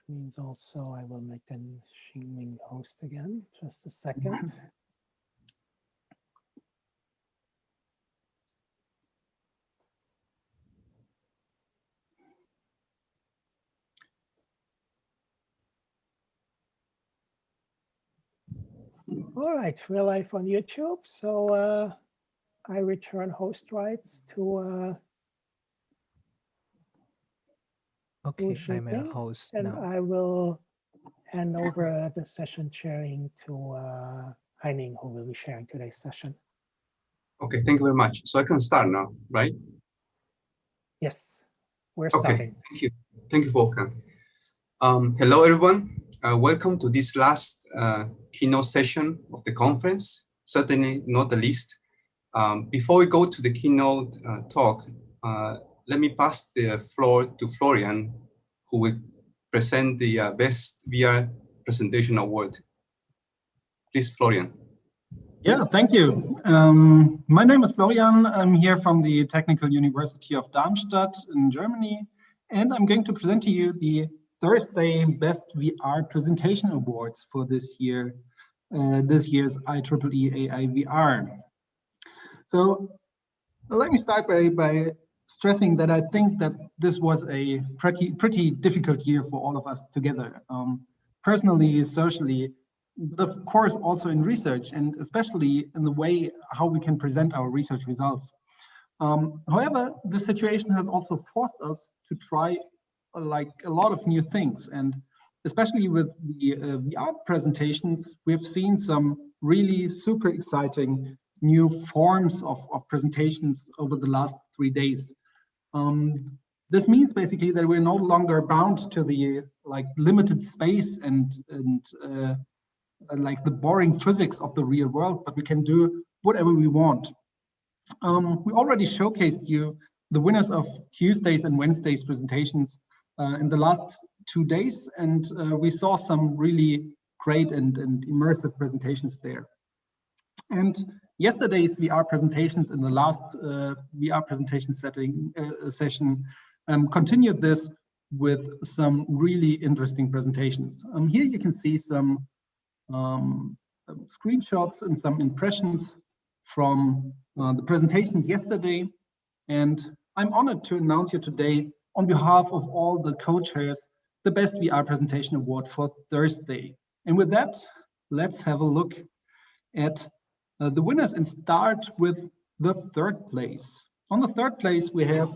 means also I will make then Xingming host again. Just a second. All right, we're live on YouTube. So I return host rights to okay, I'm a host and now. I will hand over the session chairing to Haining, who will be sharing today's session. Okay, thank you very much. So I can start now, right? Yes, we're Okay, starting. thank you. Thank you, Volkan. Hello, everyone. Welcome to this last keynote session of the conference, certainly not the least. Before we go to the keynote talk, let me pass the floor to Florian, who will present the Best VR Presentation Award. Please, Florian. Yeah, thank you. My name is Florian. I'm here from the Technical University of Darmstadt in Germany, and I'm going to present to you the Thursday Best VR Presentation Awards for this year, this year's IEEE AIVR. So let me start by stressing that I think that this was a pretty difficult year for all of us together, personally, socially, but of course also in research, and especially in the way how we can present our research results. However, the situation has also forced us to try like a lot of new things, and especially with the VR presentations, we've seen some really super exciting new forms of presentations over the last 3 days. This means basically that we're no longer bound to the like limited space and like the boring physics of the real world, but we can do whatever we want. We already showcased you the winners of Tuesdays and Wednesdays presentations in the last 2 days, and we saw some really great and immersive presentations there. And yesterday's VR presentations in the last VR presentation session continued this with some really interesting presentations. Here you can see some screenshots and some impressions from the presentations yesterday. And I'm honored to announce you today, on behalf of all the co-chairs, the Best VR Presentation Award for Thursday. And with that, let's have a look at the winners and start with the third place. On the third place, we have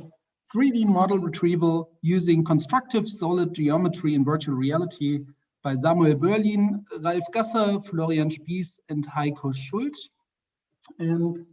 3D model retrieval using constructive solid geometry in virtual reality by Samuel Börlin, Ralf Gasser, Florian Spieß, and Heiko Schulz. And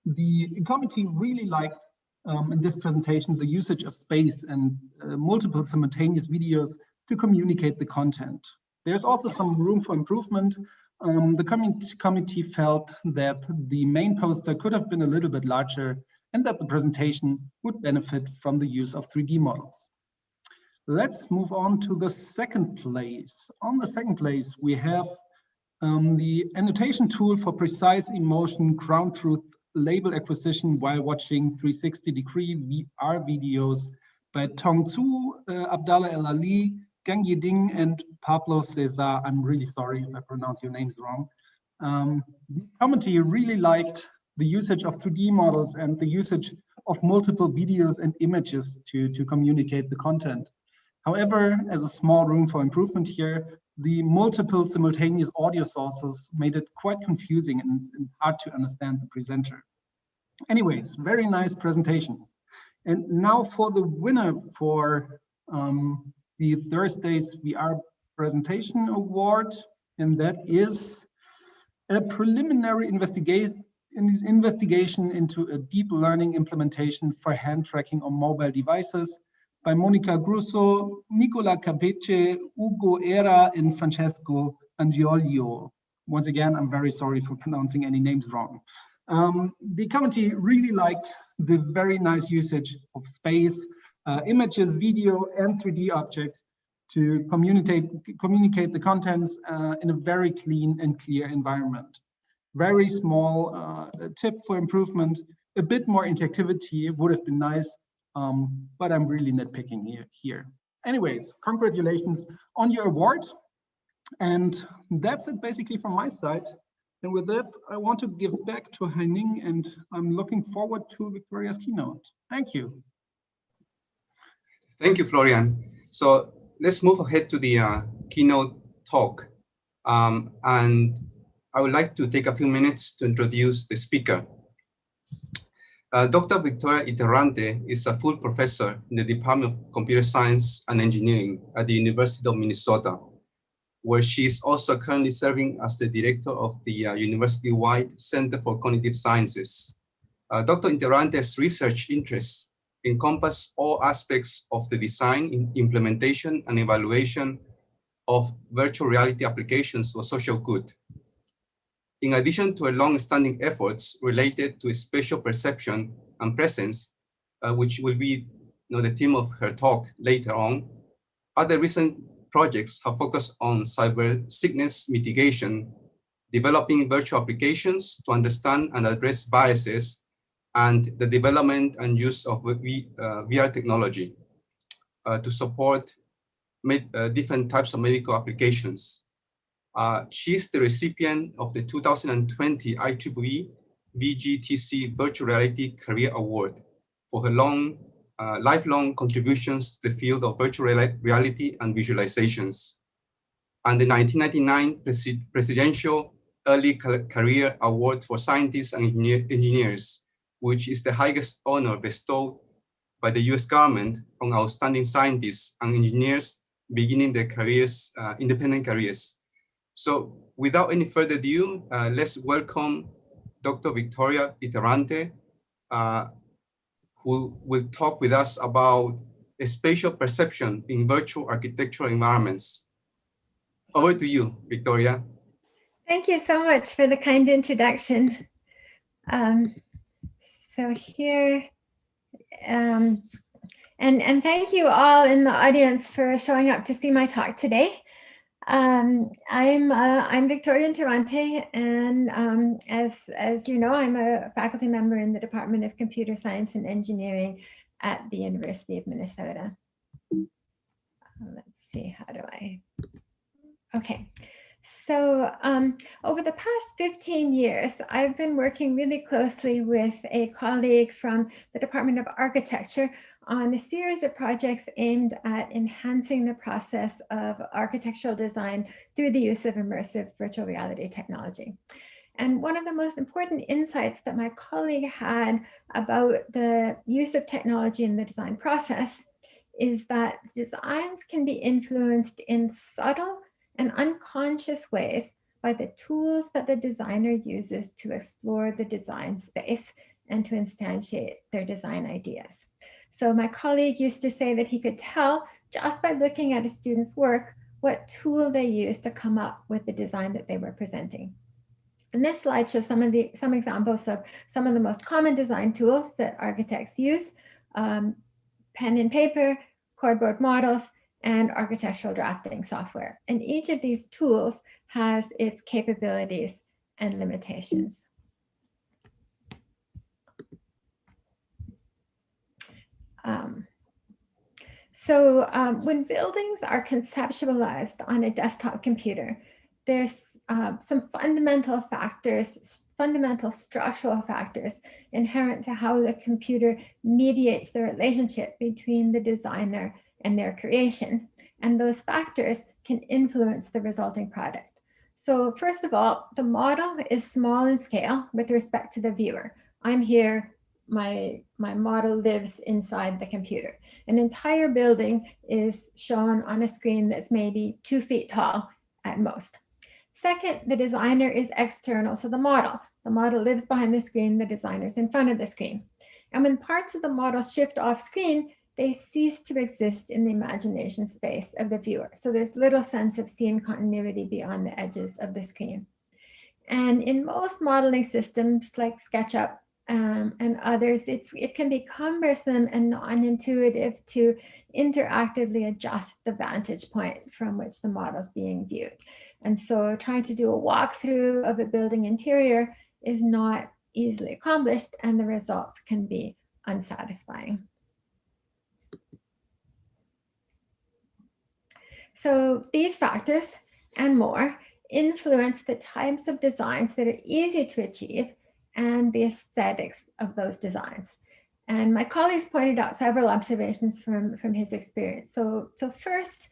the committee really liked in this presentation the usage of space and multiple simultaneous videos to communicate the content. There's also some room for improvement. The committee felt that the main poster could have been a little bit larger and that the presentation would benefit from the use of 3D models. Let's move on to the second place. On the second place, we have the annotation tool for precise emotion ground truth label acquisition while watching 360-degree VR videos by Tong Zhu, Abdallah El Ali, Gang Yiding, and Pablo Cesar. I'm really sorry if I pronounce your names wrong. The committee really liked the usage of 3D models and the usage of multiple videos and images to communicate the content. However, as a small room for improvement here, the multiple simultaneous audio sources made it quite confusing and hard to understand the presenter. Anyways, very nice presentation. And now for the winner for the Thursday's VR Presentation Award, and that is a preliminary investigation into a deep learning implementation for hand tracking on mobile devices by Monica Grusso, Nicola Capece, Ugo Era, and Francesco Angiolio. Once again, I'm very sorry for pronouncing any names wrong. The committee really liked the very nice usage of space, images, video, and 3D objects to communicate the contents in a very clean and clear environment. Very small tip for improvement, a bit more interactivity would have been nice, but I'm really nitpicking here. anyways, congratulations on your award. And that's it basically from my side. And with that, I want to give back to Haining, and I'm looking forward to Victoria's keynote. Thank you. Thank you, Florian. So let's move ahead to the keynote talk. And I would like to take a few minutes to introduce the speaker. Dr. Victoria Interrante is a full professor in the Department of Computer Science and Engineering at the University of Minnesota, where she is also currently serving as the director of the university-wide Center for Cognitive Sciences. Dr. Interrante's research interests encompass all aspects of the design, implementation, and evaluation of virtual reality applications for social good. In addition to long-standing efforts related to spatial perception and presence, which will be the theme of her talk later on, other recent projects have focused on cyber sickness mitigation, developing virtual applications to understand and address biases, and the development and use of VR technology to support different types of medical applications. She is the recipient of the 2020 IEEE VGTC Virtual Reality Career Award for her lifelong contributions to the field of virtual reality and visualizations, and the 1999 Presidential Early Career Award for Scientists and Engineers, which is the highest honor bestowed by the US government on outstanding scientists and engineers beginning their careers, independent careers. So without any further ado, let's welcome Dr. Victoria Interrante, who will talk with us about spatial perception in virtual architectural environments. Over to you, Victoria. Thank you so much for the kind introduction. So here, and thank you all in the audience for showing up to see my talk today. I'm Victoria Interrante, and as you know, I'm a faculty member in the Department of Computer Science and Engineering at the University of Minnesota. Let's see, how do I? Okay. So over the past 15 years, I've been working really closely with a colleague from the Department of Architecture on a series of projects aimed at enhancing the process of architectural design through the use of immersive virtual reality technology. And one of the most important insights that my colleague had about the use of technology in the design process is that designs can be influenced in subtle and unconscious ways by the tools that the designer uses to explore the design space and to instantiate their design ideas. So my colleague used to say that he could tell just by looking at a student's work what tool they used to come up with the design that they were presenting. And this slide shows some examples of some of the most common design tools that architects use: pen and paper, cardboard models, and architectural drafting software. And each of these tools has its capabilities and limitations. When buildings are conceptualized on a desktop computer, there's some fundamental factors, fundamental structural factors inherent to how the computer mediates the relationship between the designer and their creation. And those factors can influence the resulting product. So first of all, the model is small in scale with respect to the viewer. I'm here, my model lives inside the computer. An entire building is shown on a screen that's maybe 2 feet tall at most. Second, the designer is external to the model. The model lives behind the screen, the designer's in front of the screen. And when parts of the model shift off screen, they cease to exist in the imagination space of the viewer. So there's little sense of scene continuity beyond the edges of the screen. And in most modeling systems like SketchUp and others, it can be cumbersome and non-intuitive to interactively adjust the vantage point from which the model is being viewed. And so trying to do a walkthrough of a building interior is not easily accomplished, and the results can be unsatisfying. So these factors and more influence the types of designs that are easy to achieve and the aesthetics of those designs. And my colleagues pointed out several observations from his experience. So first,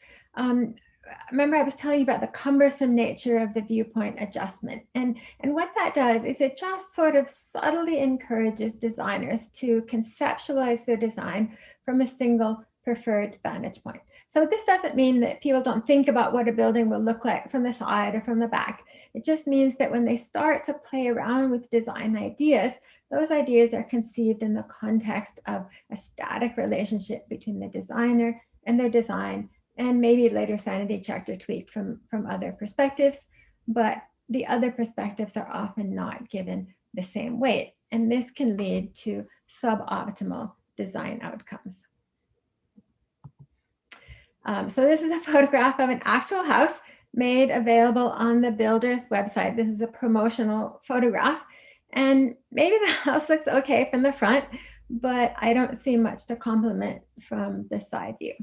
remember I was telling you about the cumbersome nature of the viewpoint adjustment. And what that does is it just sort of subtly encourages designers to conceptualize their design from a single preferred vantage point. So this doesn't mean that people don't think about what a building will look like from the side or from the back. It just means that when they start to play around with design ideas, those ideas are conceived in the context of a static relationship between the designer and their design, and maybe later sanity checked or tweaked from other perspectives, but the other perspectives are often not given the same weight, and this can lead to suboptimal design outcomes. So this is a photograph of an actual house made available on the builder's website. This is a promotional photograph, and maybe the house looks okay from the front, but I don't see much to compliment from the side view.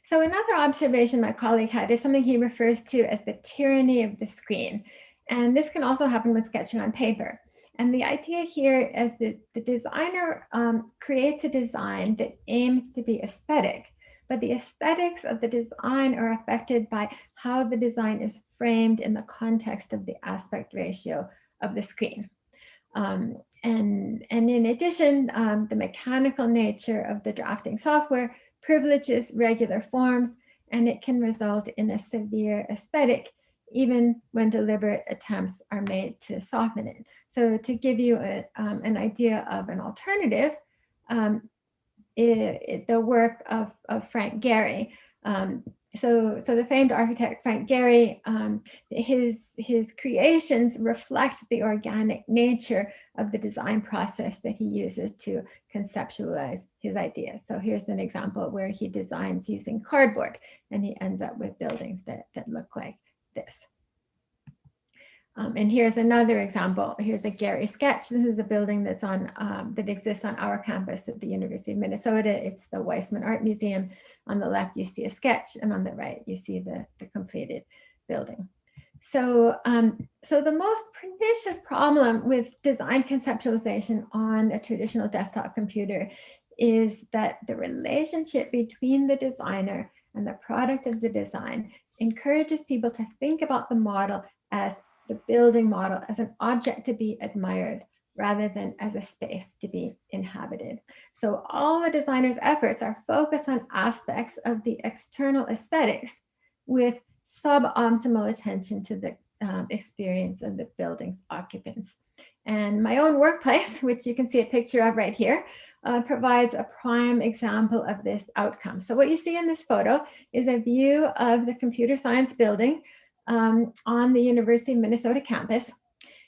So another observation my colleague had is something he refers to as the tyranny of the screen. And this can also happen with sketching on paper. And the idea here is that the designer creates a design that aims to be aesthetic, but the aesthetics of the design are affected by how the design is framed in the context of the aspect ratio of the screen. And in addition, the mechanical nature of the drafting software privileges regular forms, and it can result in a severe aesthetic, even when deliberate attempts are made to soften it. So to give you an idea of an alternative, the work of Frank Gehry. So the famed architect Frank Gehry, his creations reflect the organic nature of the design process that he uses to conceptualize his ideas. So here's an example where he designs using cardboard, and he ends up with buildings that look like this. And here's another example. Here's a Gehry sketch. This is a building that's on that exists on our campus at the University of Minnesota. It's the Weissman Art Museum. On the left, you see a sketch, and on the right, you see the completed building. So, so the most pernicious problem with design conceptualization on a traditional desktop computer is that the relationship between the designer and the product of the design encourages people to think about the model as the building model as an object to be admired rather than as a space to be inhabited. So all the designer's efforts are focused on aspects of the external aesthetics with suboptimal attention to the experience of the building's occupants. And my own workplace, which you can see a picture of right here, provides a prime example of this outcome. So what you see in this photo is a view of the computer science building on the University of Minnesota campus.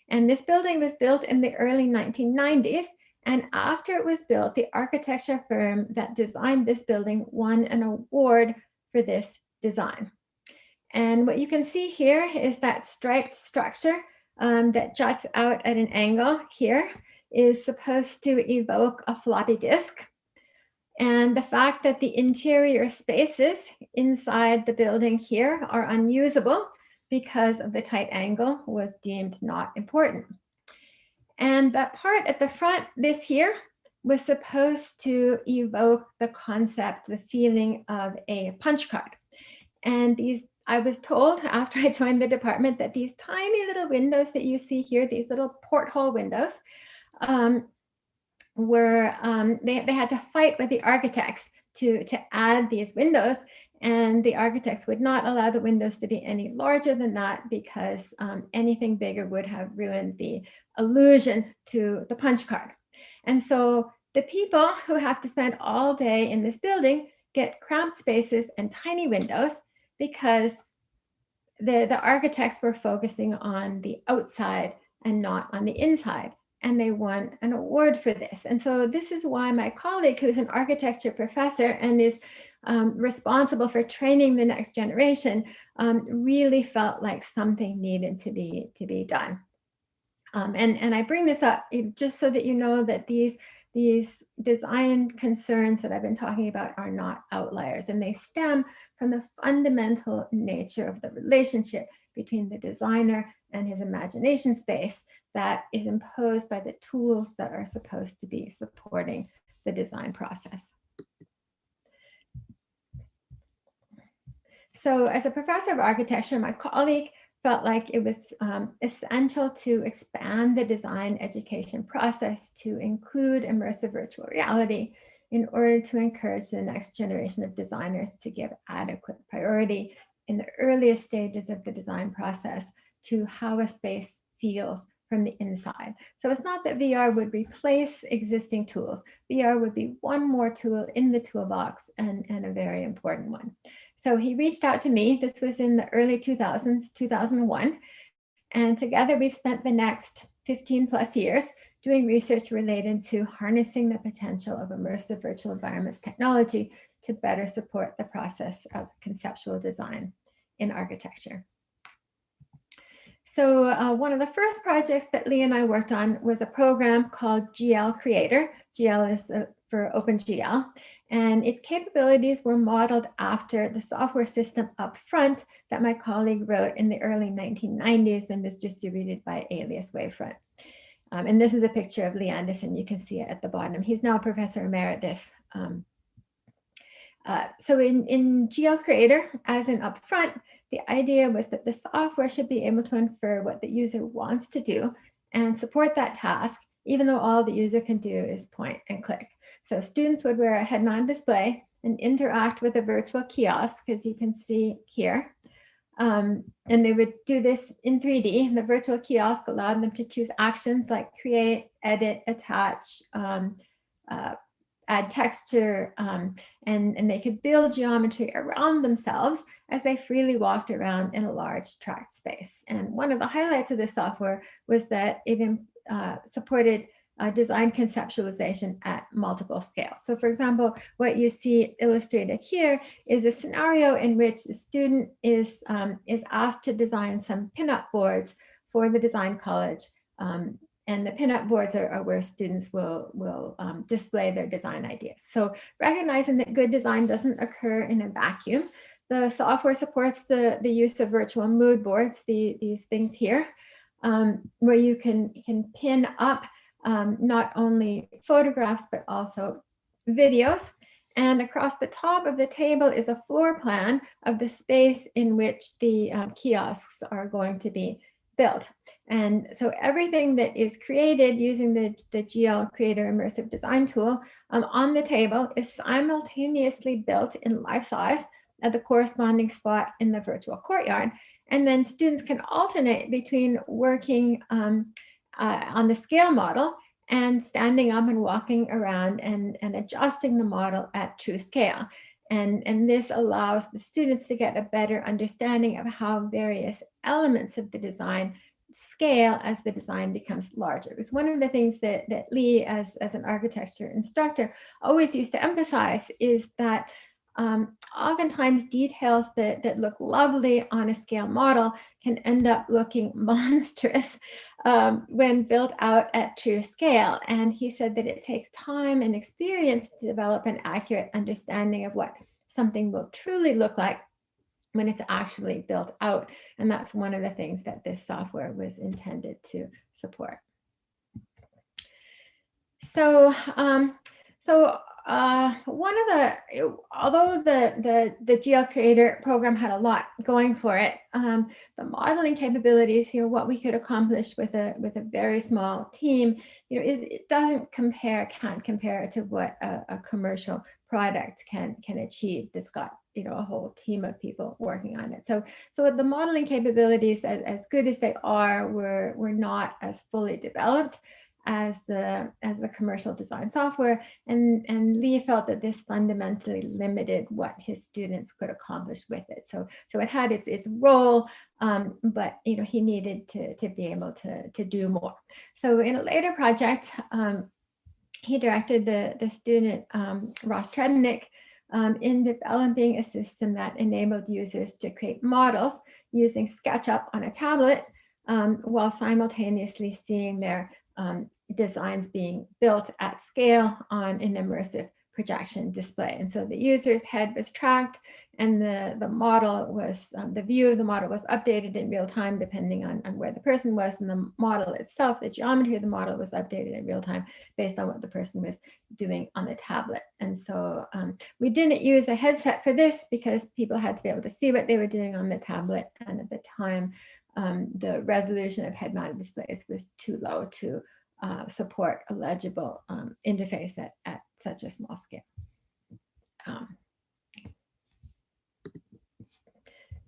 And this building was built in the early 1990s. And after it was built, the architecture firm that designed this building won an award for this design. And what you can see here is that striped structure that juts out at an angle here is supposed to evoke a floppy disk. And the fact that the interior spaces inside the building here are unusable because of the tight angle was deemed not important. And that part at the front, this here, was supposed to evoke the concept, the feeling of a punch card. And these, I was told after I joined the department that these tiny little windows that you see here, these little porthole windows, they had to fight with the architects to add these windows, and the architects would not allow the windows to be any larger than that because anything bigger would have ruined the illusion to the punch card. And so the people who have to spend all day in this building get cramped spaces and tiny windows because the architects were focusing on the outside and not on the inside. And they won an award for this. And so this is why my colleague, who's an architecture professor and is responsible for training the next generation, really felt like something needed to be done. And I bring this up just so that you know that these these design concerns that I've been talking about are not outliers, and they stem from the fundamental nature of the relationship between the designer and his imagination space that is imposed by the tools that are supposed to be supporting the design process. So as a professor of architecture, my colleague felt like it was essential to expand the design education process to include immersive virtual reality in order to encourage the next generation of designers to give adequate priority in the earliest stages of the design process to how a space feels from the inside. So it's not that VR would replace existing tools. VR would be one more tool in the toolbox and a very important one. So he reached out to me. This was in the early 2000s, 2001. And together we've spent the next 15 plus years doing research related to harnessing the potential of immersive virtual environments technology to better support the process of conceptual design in architecture. So one of the first projects that Lee and I worked on was a program called GL Creator. GL is for OpenGL, and its capabilities were modeled after the software system up front that my colleague wrote in the early 1990s and was distributed by Alias Wavefront. And this is a picture of Lee Anderson. You can see it at the bottom. He's now a professor emeritus. So in GL Creator, as in upfront, the idea was that the software should be able to infer what the user wants to do and support that task, even though all the user can do is point and click. So students would wear a head-mounted display and interact with a virtual kiosk, as you can see here. And they would do this in 3D. The virtual kiosk allowed them to choose actions like create, edit, attach, add texture, and they could build geometry around themselves as they freely walked around in a large tract space. And one of the highlights of this software was that it supported design conceptualization at multiple scales. So for example, what you see illustrated here is a scenario in which a student is asked to design some pinup boards for the design college. And the pinup boards are where students will display their design ideas. So recognizing that good design doesn't occur in a vacuum, the software supports the use of virtual mood boards, these things here, where you can pin up not only photographs, but also videos. And across the top of the table is a floor plan of the space in which the kiosks are going to be built. And so everything that is created using the GL Creator Immersive Design tool on the table is simultaneously built in life size at the corresponding spot in the virtual courtyard. And then students can alternate between working on the scale model and standing up and walking around and adjusting the model at true scale. And this allows the students to get a better understanding of how various elements of the design scale as the design becomes larger. It's one of the things that Lee, as an architecture instructor, always used to emphasize is that oftentimes details that look lovely on a scale model can end up looking monstrous when built out at true scale. And he said that it takes time and experience to develop an accurate understanding of what something will truly look like when it's actually built out. And that's one of the things that this software was intended to support. So, although the GL Creator program had a lot going for it, the modeling capabilities, what we could accomplish with a very small team, it can't compare to what a commercial product can achieve that's got a whole team of people working on it. So the modeling capabilities, as good as they are, were not as fully developed as the commercial design software, and Lee felt that this fundamentally limited what his students could accomplish with it. So it had its role, but he needed to be able to do more. So in a later project, he directed the student Ross Tredenick in developing a system that enabled users to create models using SketchUp on a tablet while simultaneously seeing their designs being built at scale on an immersive projection display. And so the user's head was tracked, and the model was, the view of the model was updated in real time depending on where the person was, and the model itself, the geometry of the model was updated in real time based on what the person was doing on the tablet. And so we didn't use a headset for this because people had to be able to see what they were doing on the tablet, and at the time the resolution of head-mounted displays was too low to support a legible interface at such a small scale.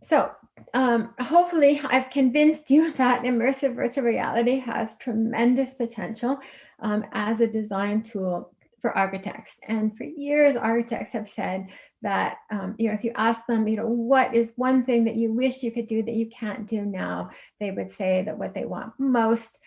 So hopefully I've convinced you that immersive virtual reality has tremendous potential as a design tool for architects. And for years, architects have said that, if you ask them, what is one thing that you wish you could do that you can't do now, they would say that what they want most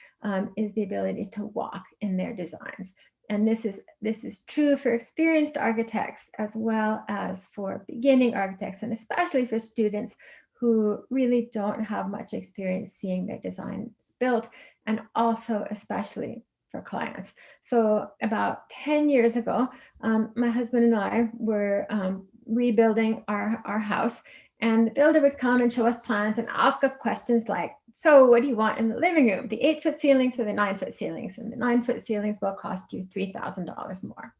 is the ability to walk in their designs. And this is true for experienced architects as well as for beginning architects, and especially for students who really don't have much experience seeing their designs built, and also especially for clients. So about 10 years ago, my husband and I were rebuilding our house, and the builder would come and show us plans and ask us questions like, so what do you want in the living room? The 8-foot ceilings or the 9-foot ceilings? And the 9-foot ceilings will cost you $3,000 more.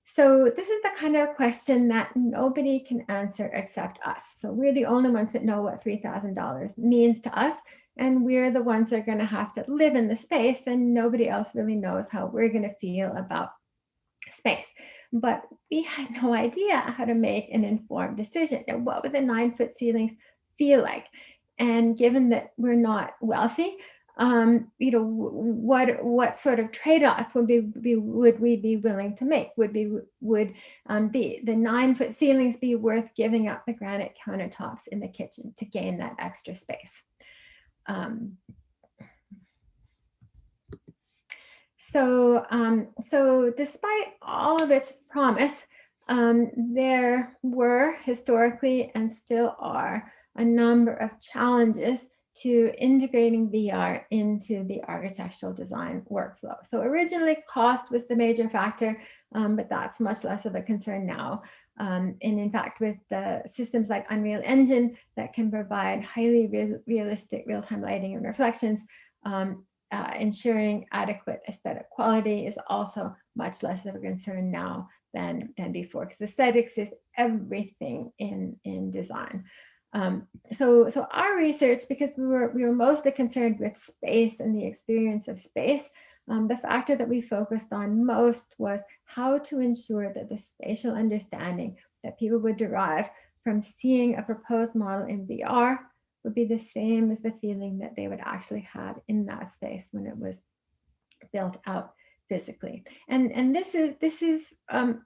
So this is the kind of question that nobody can answer except us. So we're the only ones that know what $3,000 means to us. And we're the ones that are going to have to live in the space, and nobody else really knows how we're going to feel about space. But we had no idea how to make an informed decision. And what would the 9-foot ceilings feel like? And given that we're not wealthy, what sort of trade-offs would we be willing to make? Would the 9-foot ceilings be worth giving up the granite countertops in the kitchen to gain that extra space? So despite all of its promise, there were historically and still are a number of challenges to integrating VR into the architectural design workflow. So originally cost was the major factor, but that's much less of a concern now. And in fact, with the systems like Unreal Engine that can provide highly realistic real-time lighting and reflections, ensuring adequate aesthetic quality is also much less of a concern now than before, because aesthetics is everything in design. So our research, because we were mostly concerned with space and the experience of space, the factor that we focused on most was how to ensure that the spatial understanding that people would derive from seeing a proposed model in VR would be the same as the feeling that they would actually have in that space when it was built out physically. And this is a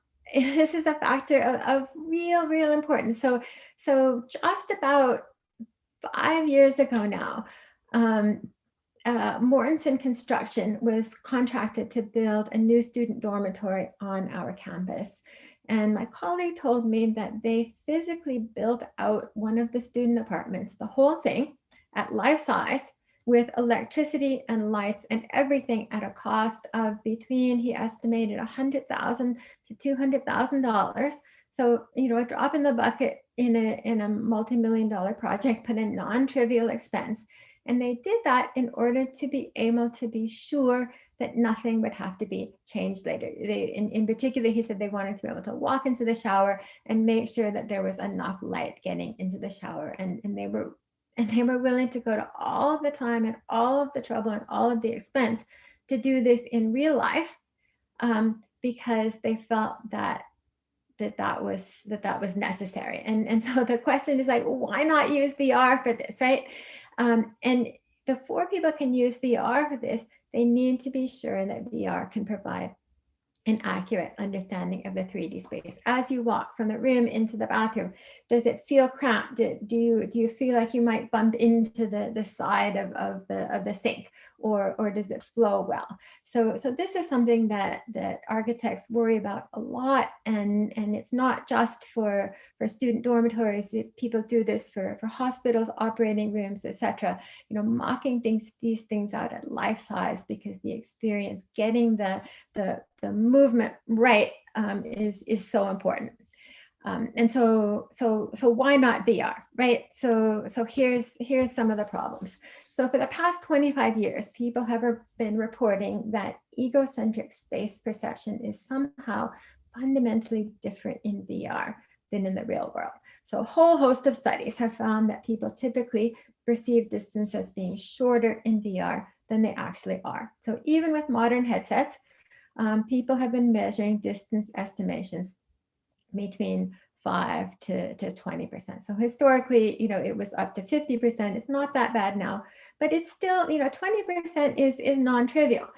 factor of real importance. So just about 5 years ago now, Mortensen Construction was contracted to build a new student dormitory on our campus. And my colleague told me that they physically built out one of the student apartments, the whole thing at life size, with electricity and lights and everything at a cost of between, he estimated, $100,000 to $200,000. So, a drop in the bucket in a multi-million-dollar project, but a non-trivial expense. And they did that in order to be able to be sure that nothing would have to be changed later. In particular, he said they wanted to be able to walk into the shower and make sure that there was enough light getting into the shower. And they were willing to go to all of the time and all of the trouble and all of the expense to do this in real life, because they felt that was necessary. And so the question is like, why not use VR for this, right? And before people can use VR for this, they need to be sure that VR can provide an accurate understanding of the 3D space. As you walk from the room into the bathroom, does it feel cramped? Do you feel like you might bump into the side of the sink? or does it flow well? So this is something that architects worry about a lot, and it's not just for student dormitories. People do this for hospitals, operating rooms, etc. You know, mocking these things out at life size, because the experience, getting the movement right, is so important. And so why not VR, right? So here's some of the problems. So for the past 25 years, people have been reporting that egocentric space perception is somehow fundamentally different in VR than in the real world. So a whole host of studies have found that people typically perceive distance as being shorter in VR than they actually are. So even with modern headsets, people have been measuring distance estimations between 5 to 20%. So historically, you know, it was up to 50%. It's not that bad now, but it's still, you know, 20% is non-trivial.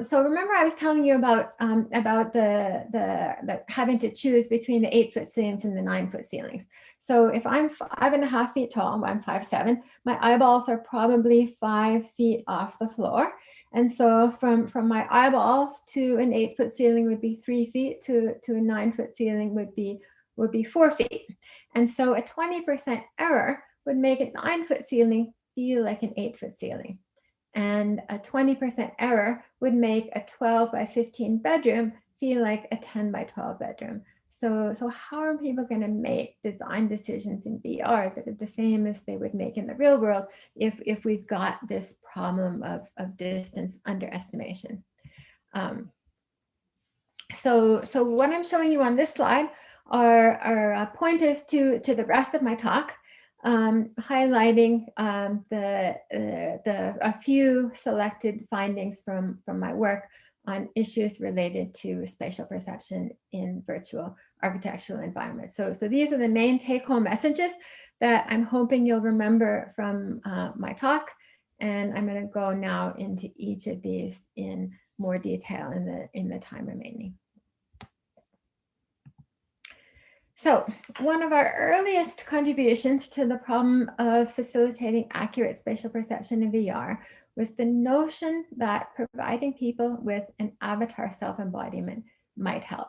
So remember I was telling you about the having to choose between the 8-foot ceilings and the 9-foot ceilings. So if I'm 5.5 feet tall, I'm 5'7", my eyeballs are probably 5 feet off the floor. And so from my eyeballs to an 8-foot ceiling would be 3 feet, to a 9-foot ceiling would be 4 feet. And so a 20% error would make a 9-foot ceiling feel like an 8-foot ceiling. And a 20% error would make a 12 by 15 bedroom feel like a 10 by 12 bedroom. So how are people going to make design decisions in VR that are the same as they would make in the real world if we've got this problem of distance underestimation? So what I'm showing you on this slide are pointers to the rest of my talk, highlighting a few selected findings from my work on issues related to spatial perception in virtual architectural environments. So these are the main take-home messages that I'm hoping you'll remember from my talk, and I'm going to go now into each of these in more detail in the time remaining. So one of our earliest contributions to the problem of facilitating accurate spatial perception in VR was the notion that providing people with an avatar self-embodiment might help.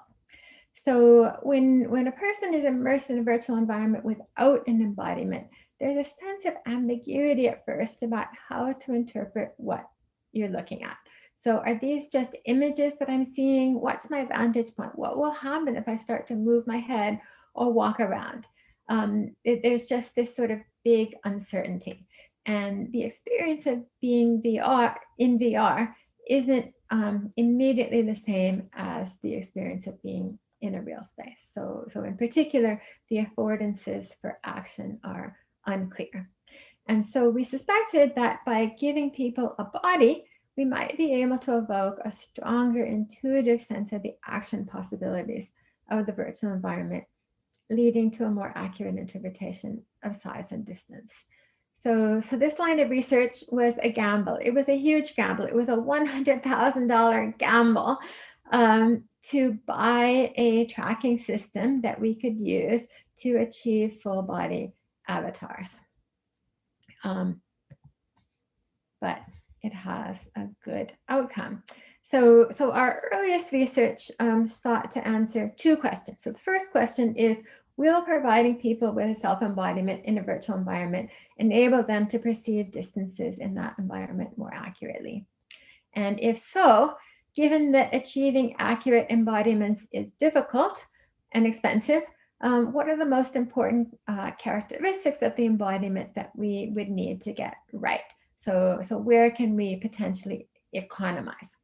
So when a person is immersed in a virtual environment without an embodiment, there's a sense of ambiguity at first about how to interpret what you're looking at. So are these just images that I'm seeing? What's my vantage point? What will happen if I start to move my head or walk around? There's just this sort of big uncertainty. And the experience of being in VR isn't immediately the same as the experience of being in a real space. So in particular, the affordances for action are unclear. And so we suspected that by giving people a body, we might be able to evoke a stronger intuitive sense of the action possibilities of the virtual environment, leading to a more accurate interpretation of size and distance. So this line of research was a gamble. It was a huge gamble. It was a $100,000 gamble to buy a tracking system that we could use to achieve full body avatars. But it has a good outcome. So our earliest research sought to answer two questions. So the first question is, will providing people with a self-embodiment in a virtual environment enable them to perceive distances in that environment more accurately? And if so, given that achieving accurate embodiments is difficult and expensive, what are the most important characteristics of the embodiment that we would need to get right? So where can we potentially economize?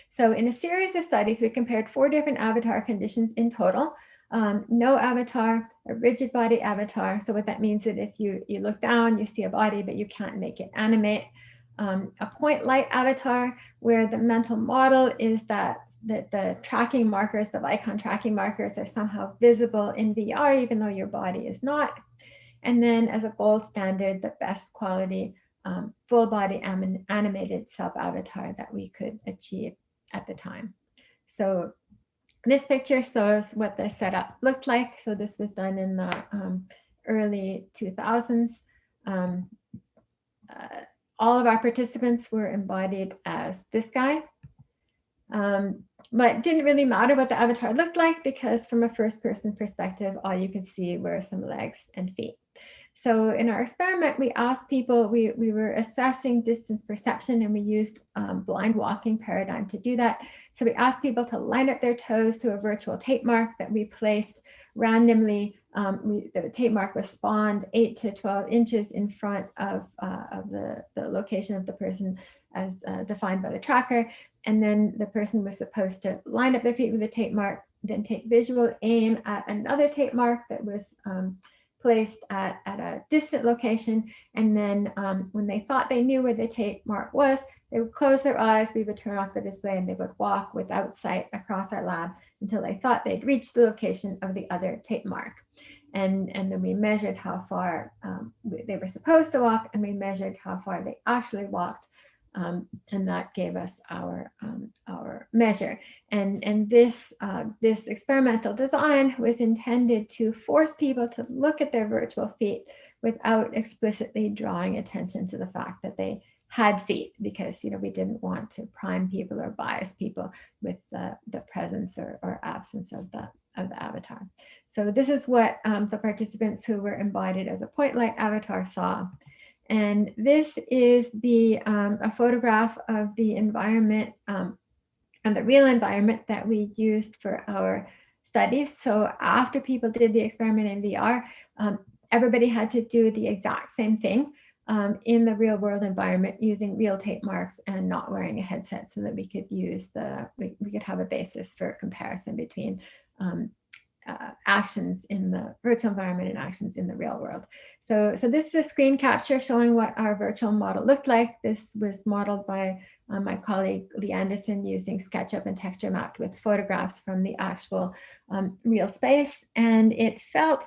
So in a series of studies, we compared 4 different avatar conditions in total. No avatar, a rigid body avatar. So what that means is that if you look down, you see a body, but you can't make it animate. A point light avatar, where the mental model is that the tracking markers, the Vicon tracking markers, are somehow visible in VR, even though your body is not. And then as a gold standard, the best quality full body animated self-avatar that we could achieve at the time. So this picture shows what the setup looked like. So this was done in the early 2000s. all of our participants were embodied as this guy. But it didn't really matter what the avatar looked like, because from a first person perspective, all you could see were some legs and feet. So in our experiment, we asked people, we were assessing distance perception, and we used blind walking paradigm to do that. So we asked people to line up their toes to a virtual tape mark that we placed randomly. The tape mark was spawned 8 to 12 inches in front of the location of the person as defined by the tracker. And then the person was supposed to line up their feet with the tape mark, then take visual aim at another tape mark that was placed at a distant location. And then when they thought they knew where the tape mark was, they would close their eyes, we would turn off the display, and they would walk without sight across our lab until they thought they'd reached the location of the other tape mark. And then we measured how far they were supposed to walk, and we measured how far they actually walked. And that gave us our measure. And this experimental design was intended to force people to look at their virtual feet without explicitly drawing attention to the fact that they had feet, because we didn't want to prime people or bias people with the presence or absence of the avatar. So this is what the participants who were embodied as a point light avatar saw. And this is a photograph of the environment and the real environment that we used for our studies. So after people did the experiment in VR, everybody had to do the exact same thing in the real world environment using real tape marks and not wearing a headset, so that we could use we could have a basis for comparison between actions in the virtual environment and actions in the real world. So this is a screen capture showing what our virtual model looked like. This was modeled by my colleague Lee Anderson using SketchUp and texture mapped with photographs from the actual real space. And it felt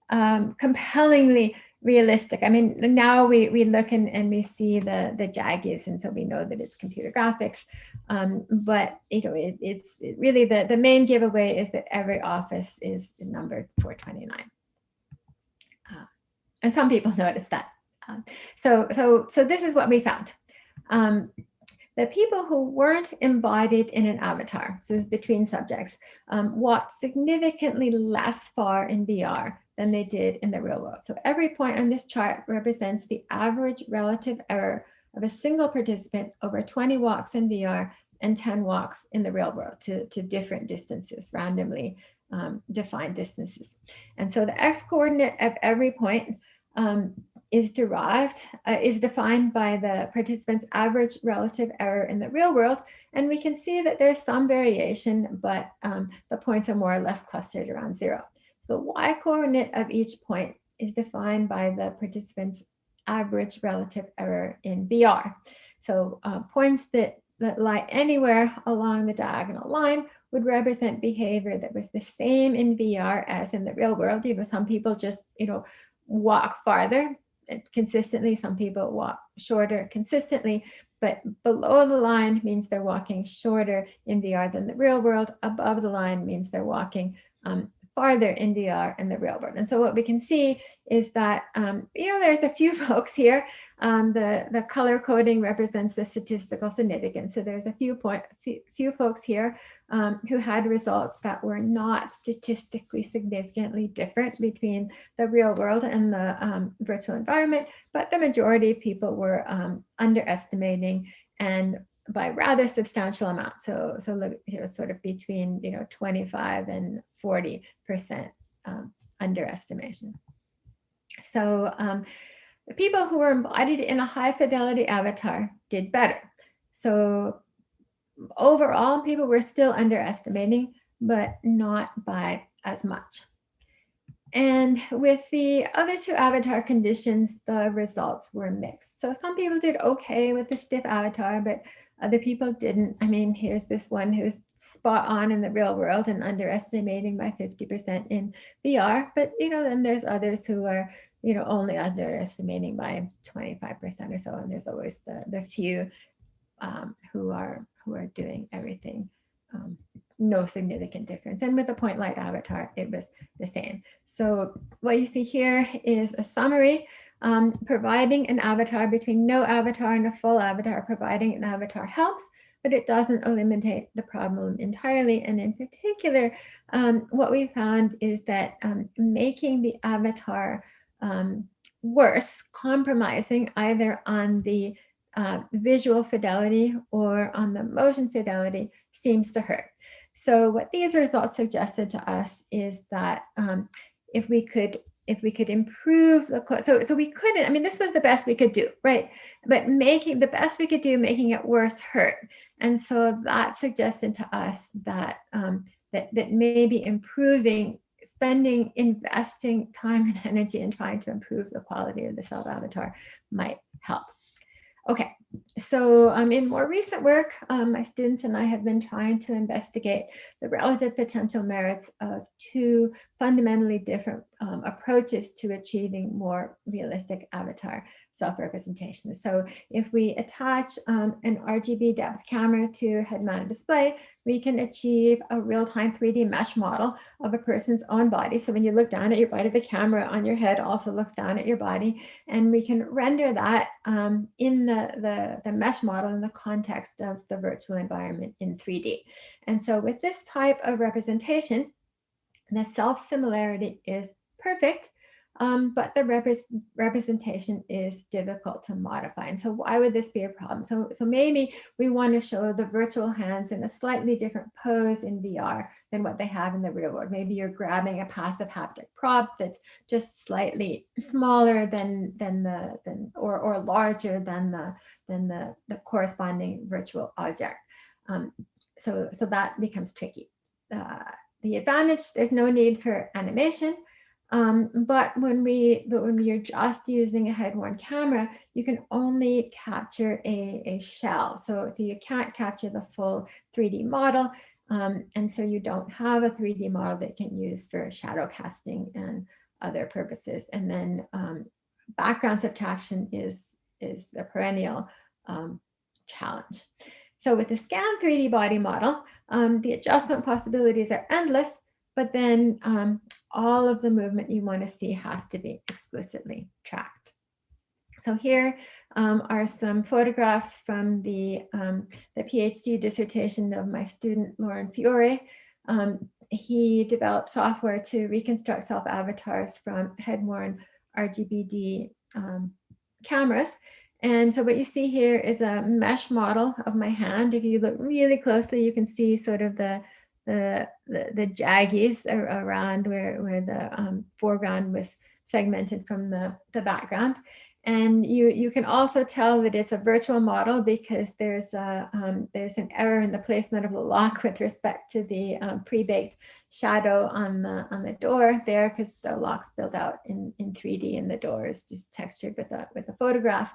compellingly realistic. I mean, now we look and we see the jaggies, and so we know that it's computer graphics. But it's really the main giveaway is that every office is numbered 429, and some people noticed that. So this is what we found. The people who weren't embodied in an avatar, so it's between subjects, walked significantly less far in VR than they did in the real world. So every point on this chart represents the average relative error of a single participant over 20 walks in VR and 10 walks in the real world to different distances, randomly defined distances. And so the x-coordinate of every point is defined by the participant's average relative error in the real world. And we can see that there's some variation, but the points are more or less clustered around 0. The y-coordinate of each point is defined by the participant's average relative error in VR. So points that lie anywhere along the diagonal line would represent behavior that was the same in VR as in the real world. Some people just walk farther consistently, some people walk shorter consistently, but below the line means they're walking shorter in VR than the real world. Above the line means they're walking farther in VR and the real world. And so what we can see is that, there's a few folks here. The color coding represents the statistical significance. So there's a few folks here who had results that were not statistically significantly different between the real world and the virtual environment, but the majority of people were underestimating, and by rather substantial amounts. So look, sort of between 25 and 40% underestimation. So the people who were embodied in a high fidelity avatar did better. So overall, people were still underestimating, but not by as much. And with the other two avatar conditions, the results were mixed. So some people did okay with the stiff avatar, but other people didn't. I mean, here's this one who's spot on in the real world and underestimating by 50% in VR. But, then there's others who are, only underestimating by 25% or so. And there's always the few who are doing everything. No significant difference. And with the point light avatar, it was the same. So what you see here is a summary Providing an avatar between no avatar and a full avatar, providing an avatar helps, but it doesn't eliminate the problem entirely. And in particular, what we found is that making the avatar worse, compromising either on the visual fidelity or on the motion fidelity, seems to hurt. So what these results suggested to us is that if we could improve the, so we couldn't, I mean, this was the best we could do, right? But making the best we could do, making it worse hurt. And so that suggested to us that, that maybe investing time and energy in trying to improve the quality of the self-avatar might help. Okay, so in more recent work, my students and I have been trying to investigate the relative potential merits of two fundamentally different approaches to achieving more realistic avatar self-representation. So if we attach an RGB depth camera to a head-mounted display, we can achieve a real-time 3D mesh model of a person's own body. So when you look down at your body, the camera on your head also looks down at your body, and we can render that in the mesh model in the context of the virtual environment in 3D. And so with this type of representation, the self-similarity is perfect, but the representation is difficult to modify. And so why would this be a problem? So maybe we want to show the virtual hands in a slightly different pose in VR than what they have in the real world. Maybe you're grabbing a passive haptic prop that's just slightly smaller or larger than the corresponding virtual object. So that becomes tricky. The advantage, there's no need for animation. But when you're just using a head-worn camera, you can only capture a shell. So you can't capture the full 3D model. And so you don't have a 3D model that you can use for shadow casting and other purposes. And then background subtraction is a perennial challenge. So with the scan 3D body model, the adjustment possibilities are endless, but then all of the movement you want to see has to be explicitly tracked. So here are some photographs from the PhD dissertation of my student, Lauren Fiore. He developed software to reconstruct self-avatars from head-worn RGBD cameras. And so what you see here is a mesh model of my hand. If you look really closely, you can see sort of the jaggies around where the foreground was segmented from the background. And you can also tell that it's a virtual model because there's an error in the placement of the lock with respect to the pre-baked shadow on the door there, because the lock's built out in 3D and the door is just textured with the photograph.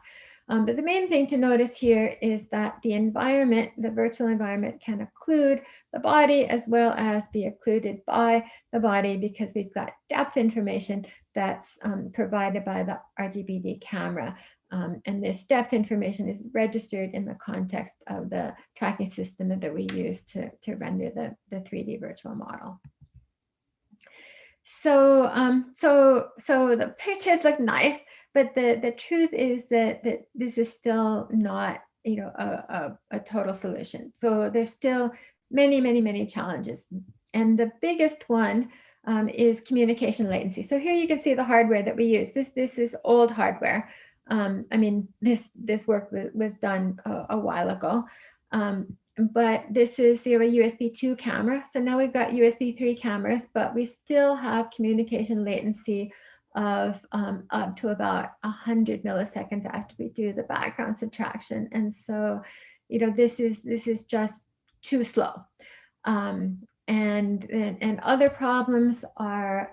But the main thing to notice here is that the environment, the virtual environment, can occlude the body as well as be occluded by the body, because we've got depth information that's provided by the RGBD camera. And this depth information is registered in the context of the tracking system that we use to render the 3D virtual model. So the pictures look nice, but the truth is that this is still not, a total solution. So there's still many challenges, and the biggest one is communication latency. So here you can see the hardware that we use. This is old hardware. I mean, this work was done a while ago. But this is a USB 2 camera. So now we've got USB 3 cameras, but we still have communication latency of up to about 100 milliseconds after we do the background subtraction. And so, this is just too slow. And other problems are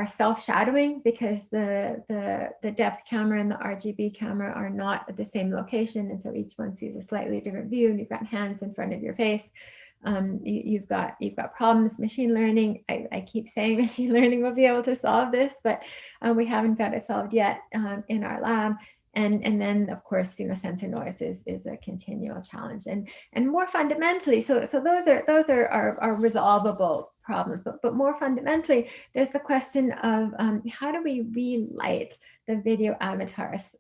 self-shadowing, because the depth camera and the RGB camera are not at the same location, and so each one sees a slightly different view, and you've got hands in front of your face. You've got problems. Machine learning, I keep saying machine learning will be able to solve this, but we haven't got it solved yet in our lab. And then, of course, sensor noise is a continual challenge. And more fundamentally, so those are resolvable problems. But more fundamentally, there's the question of how do we relight the video avatars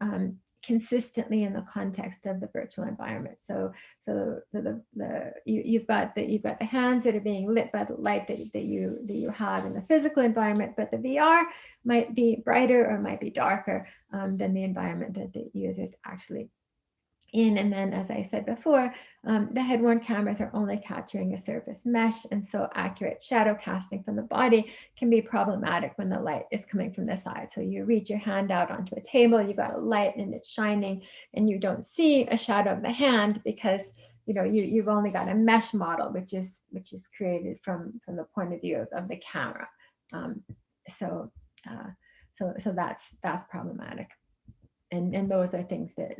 consistently in the context of the virtual environment. So you've got the hands that are being lit by the light that you have in the physical environment, but the VR might be brighter or might be darker than the environment that the user's actually in. And then, as I said before, the head-worn cameras are only capturing a surface mesh, and so accurate shadow casting from the body can be problematic when the light is coming from the side. So you reach your hand out onto a table, you got a light and it's shining, and you don't see a shadow of the hand because you've only got a mesh model, which is created from the point of view of the camera. So that's problematic. And those are things that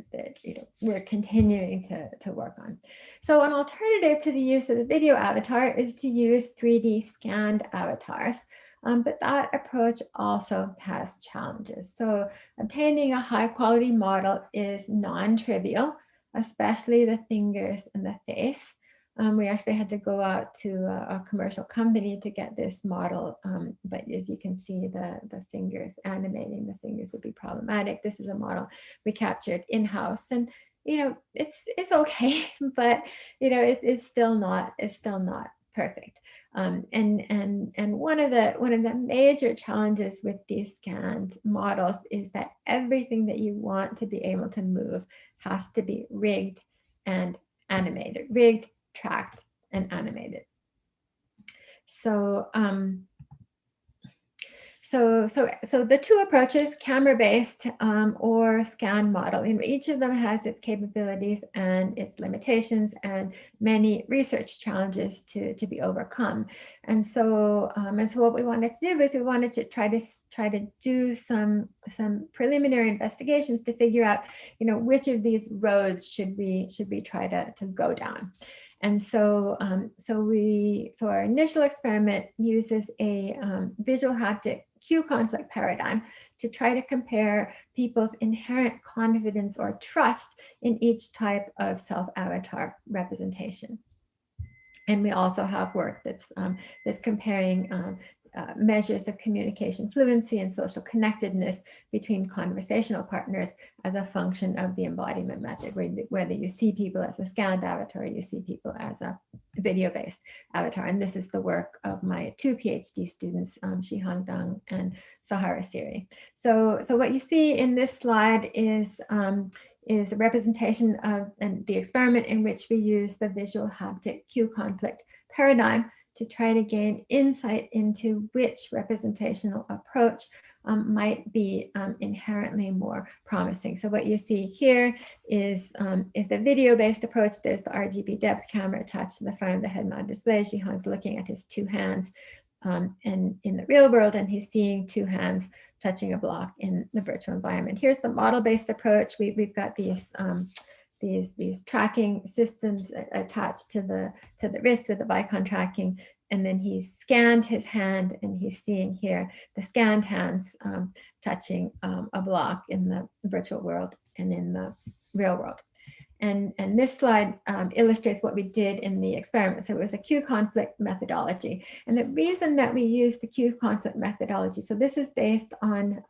we're continuing to work on. So an alternative to the use of the video avatar is to use 3D scanned avatars. But that approach also has challenges. So obtaining a high quality model is non-trivial, especially the fingers and the face. We actually had to go out to a commercial company to get this model, but as you can see, the fingers, animating the fingers would be problematic. This is a model we captured in-house, and it's okay, but it's still not perfect. And one of the major challenges with these scanned models is that everything that you want to be able to move has to be rigged and animated, rigged, tracked, and animated. So the two approaches, camera-based or scan model, each of them has its capabilities and its limitations and many research challenges to be overcome. And so what we wanted to do is we wanted to try to do some preliminary investigations to figure out, which of these roads should we try to go down. And so our initial experiment uses a visual haptic cue conflict paradigm to try to compare people's inherent confidence or trust in each type of self-avatar representation. And we also have work that's comparing measures of communication fluency and social connectedness between conversational partners as a function of the embodiment method, whether you see people as a scanned avatar or you see people as a video-based avatar. And this is the work of my two PhD students, Shihang Dang and Sahara Siri. So what you see in this slide is a representation of the experiment in which we use the visual haptic cue conflict paradigm to try to gain insight into which representational approach might be inherently more promising. So what you see here is the video-based approach. There's the RGB depth camera attached to the front of the head-mounted display. Shihang's looking at his two hands and in the real world, and he's seeing two hands touching a block in the virtual environment. Here's the model-based approach. We've got these tracking systems attached to the wrist with the Vicon tracking, and then he's scanned his hand, and he's seeing here the scanned hands touching a block in the virtual world and in the real world. And this slide illustrates what we did in the experiment. So it was a cue conflict methodology. And the reason that we use the cue conflict methodology, so this is based on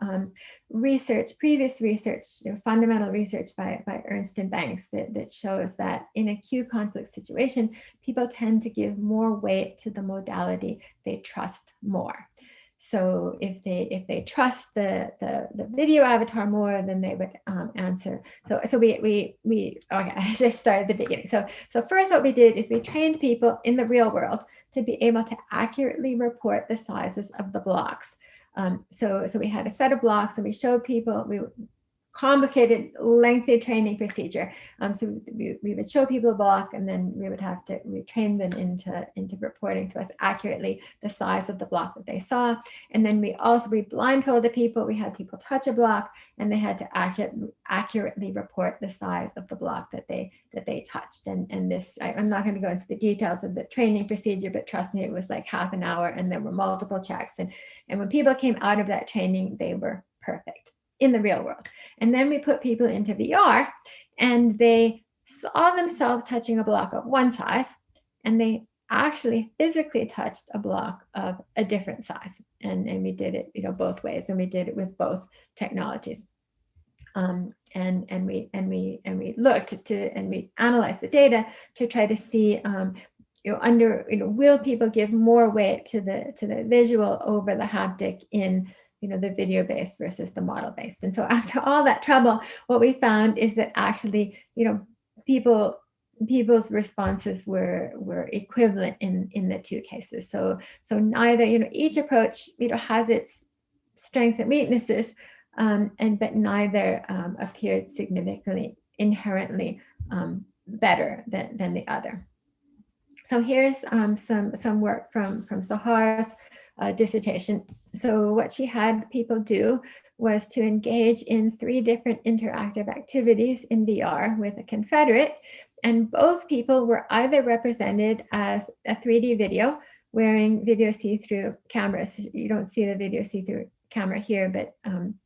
previous research, fundamental research by Ernst and Banks that shows that in a cue conflict situation, people tend to give more weight to the modality they trust more. So if they trust the video avatar more, then they would answer. So we okay, I just started at the beginning. So first what we did is we trained people in the real world to be able to accurately report the sizes of the blocks. So we had a set of blocks, and we showed people, complicated, lengthy training procedure. So we would show people a block, and then we train them into reporting to us accurately the size of the block that they saw. And then we blindfolded people. We had people touch a block, and they had to accurately report the size of the block that they touched. And this, I'm not going to go into the details of the training procedure, but trust me, it was like half an hour, and there were multiple checks. And when people came out of that training, they were perfect in the real world. And then we put people into VR, and they saw themselves touching a block of one size, and they actually physically touched a block of a different size. And we did it, both ways, and we did it with both technologies. And we looked to, and we analyzed the data to try to see, will people give more weight to the visual over the haptic in the video based versus the model based. And so after all that trouble, what we found is that actually, people's responses were equivalent in the two cases. So neither, each approach, has its strengths and weaknesses, but neither appeared significantly inherently better than the other. So here's some work from Sahar's dissertation. So what she had people do was to engage in 3 different interactive activities in VR with a confederate, and both people were either represented as a 3D video wearing video see-through cameras. You don't see the video see-through camera here, but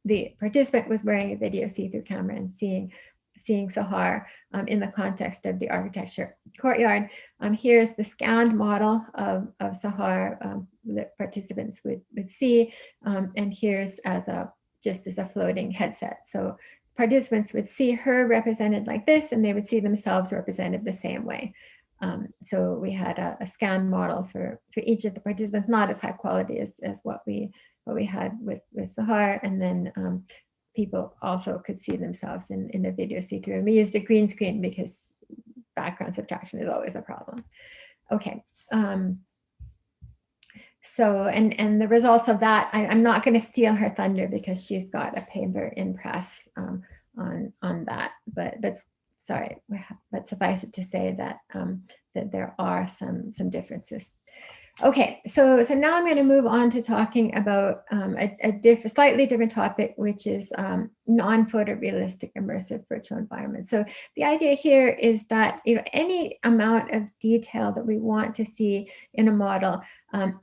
the participant was wearing a video see-through camera and seeing Sahar in the context of the architecture courtyard. Here's the scanned model of Sahar that participants would see, and here's just as a floating headset. So participants would see her represented like this, and they would see themselves represented the same way. So we had a scanned model for each of the participants, not as high quality as what we had with Sahar, and then people also could see themselves in the video see-through. And we used a green screen because background subtraction is always a problem. Okay. So, and the results of that, I'm not going to steal her thunder because she's got a paper in press on that, but sorry, but suffice it to say that that there are some differences. Okay, so now I'm going to move on to talking about a slightly different topic, which is non-photorealistic immersive virtual environments. So the idea here is that any amount of detail that we want to see in a model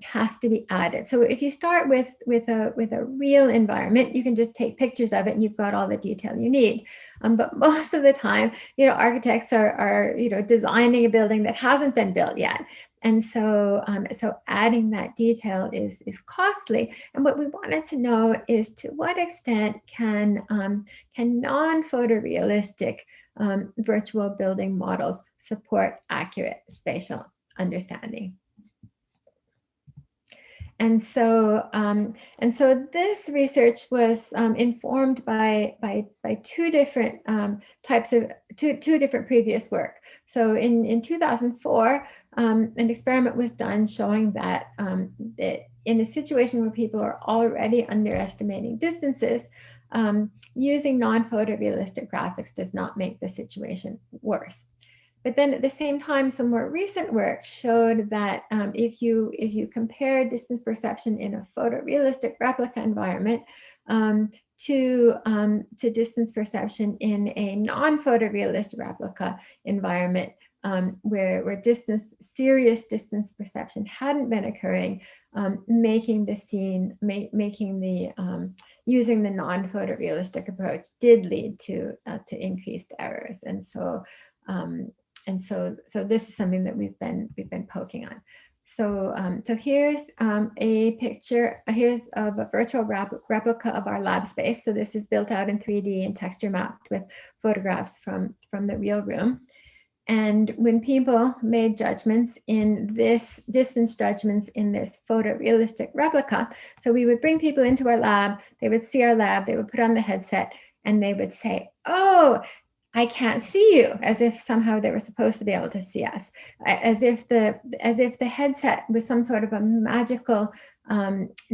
has to be added. So if you start with a real environment, you can just take pictures of it and you've got all the detail you need. But most of the time, architects are designing a building that hasn't been built yet. And so adding that detail is costly. And what we wanted to know is to what extent can non-photorealistic virtual building models support accurate spatial understanding. And so this research was informed by 2 different types of two different previous work. So in 2004, an experiment was done showing that that in a situation where people are already underestimating distances, using non-photorealistic graphics does not make the situation worse. But then at the same time, some more recent work showed that if you compare distance perception in a photorealistic replica environment to distance perception in a non-photorealistic replica environment, where serious distance perception hadn't been occurring, making the scene, using the non-photorealistic approach did lead to increased errors, and so this is something that we've been poking on. So here's a picture. Here's of a virtual replica of our lab space. So this is built out in 3D and texture mapped with photographs from the real room. And when people made judgments in this, distance judgments in this photorealistic replica, so we would bring people into our lab, they would see our lab, they would put on the headset, and they would say, "Oh, I can't see you," as if somehow they were supposed to be able to see us, as if the headset was some sort of a magical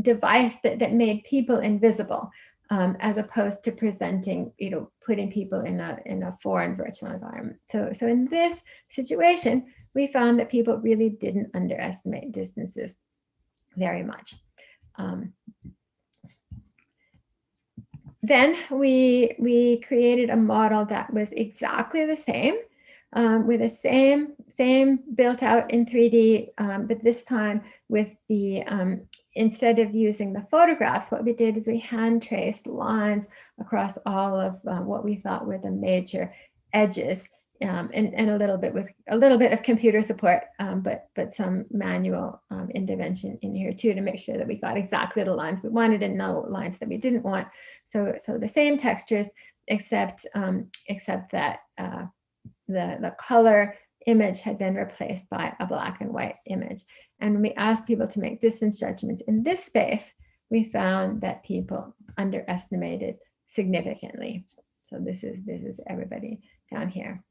device that made people invisible, as opposed to presenting, putting people in a foreign virtual environment. So in this situation, we found that people really didn't underestimate distances very much. Then we created a model that was exactly the same, with the same built out in 3D, but this time with the, instead of using the photographs, what we did is we hand traced lines across all of what we thought were the major edges and a little bit of computer support, but some manual intervention in here too, to make sure that we got exactly the lines we wanted and no lines that we didn't want. So the same textures, except that the color image had been replaced by a black and white image. And when we asked people to make distance judgments in this space, we found that people underestimated significantly. So this is everybody down here.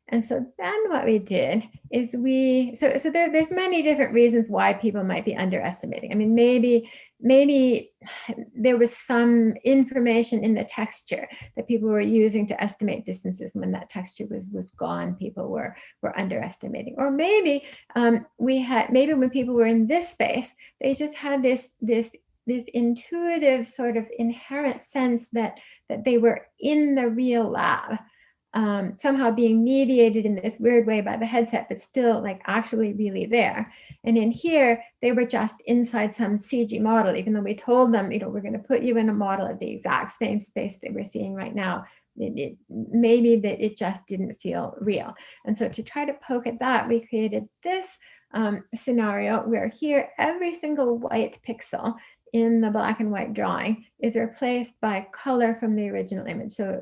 And so then what we did is there's many different reasons why people might be underestimating. I mean, maybe there was some information in the texture that people were using to estimate distances. When that texture was gone, people were underestimating. Or maybe when people were in this space, they just had this intuitive sort of inherent sense that they were in the real lab. Somehow being mediated in this weird way by the headset, but still like actually really there. And in here, they were just inside some CG model, even though we told them, we're going to put you in a model of the exact same space that we're seeing right now. Maybe that it just didn't feel real. And so to try to poke at that, we created this scenario where here, every single white pixel in the black and white drawing is replaced by color from the original image. So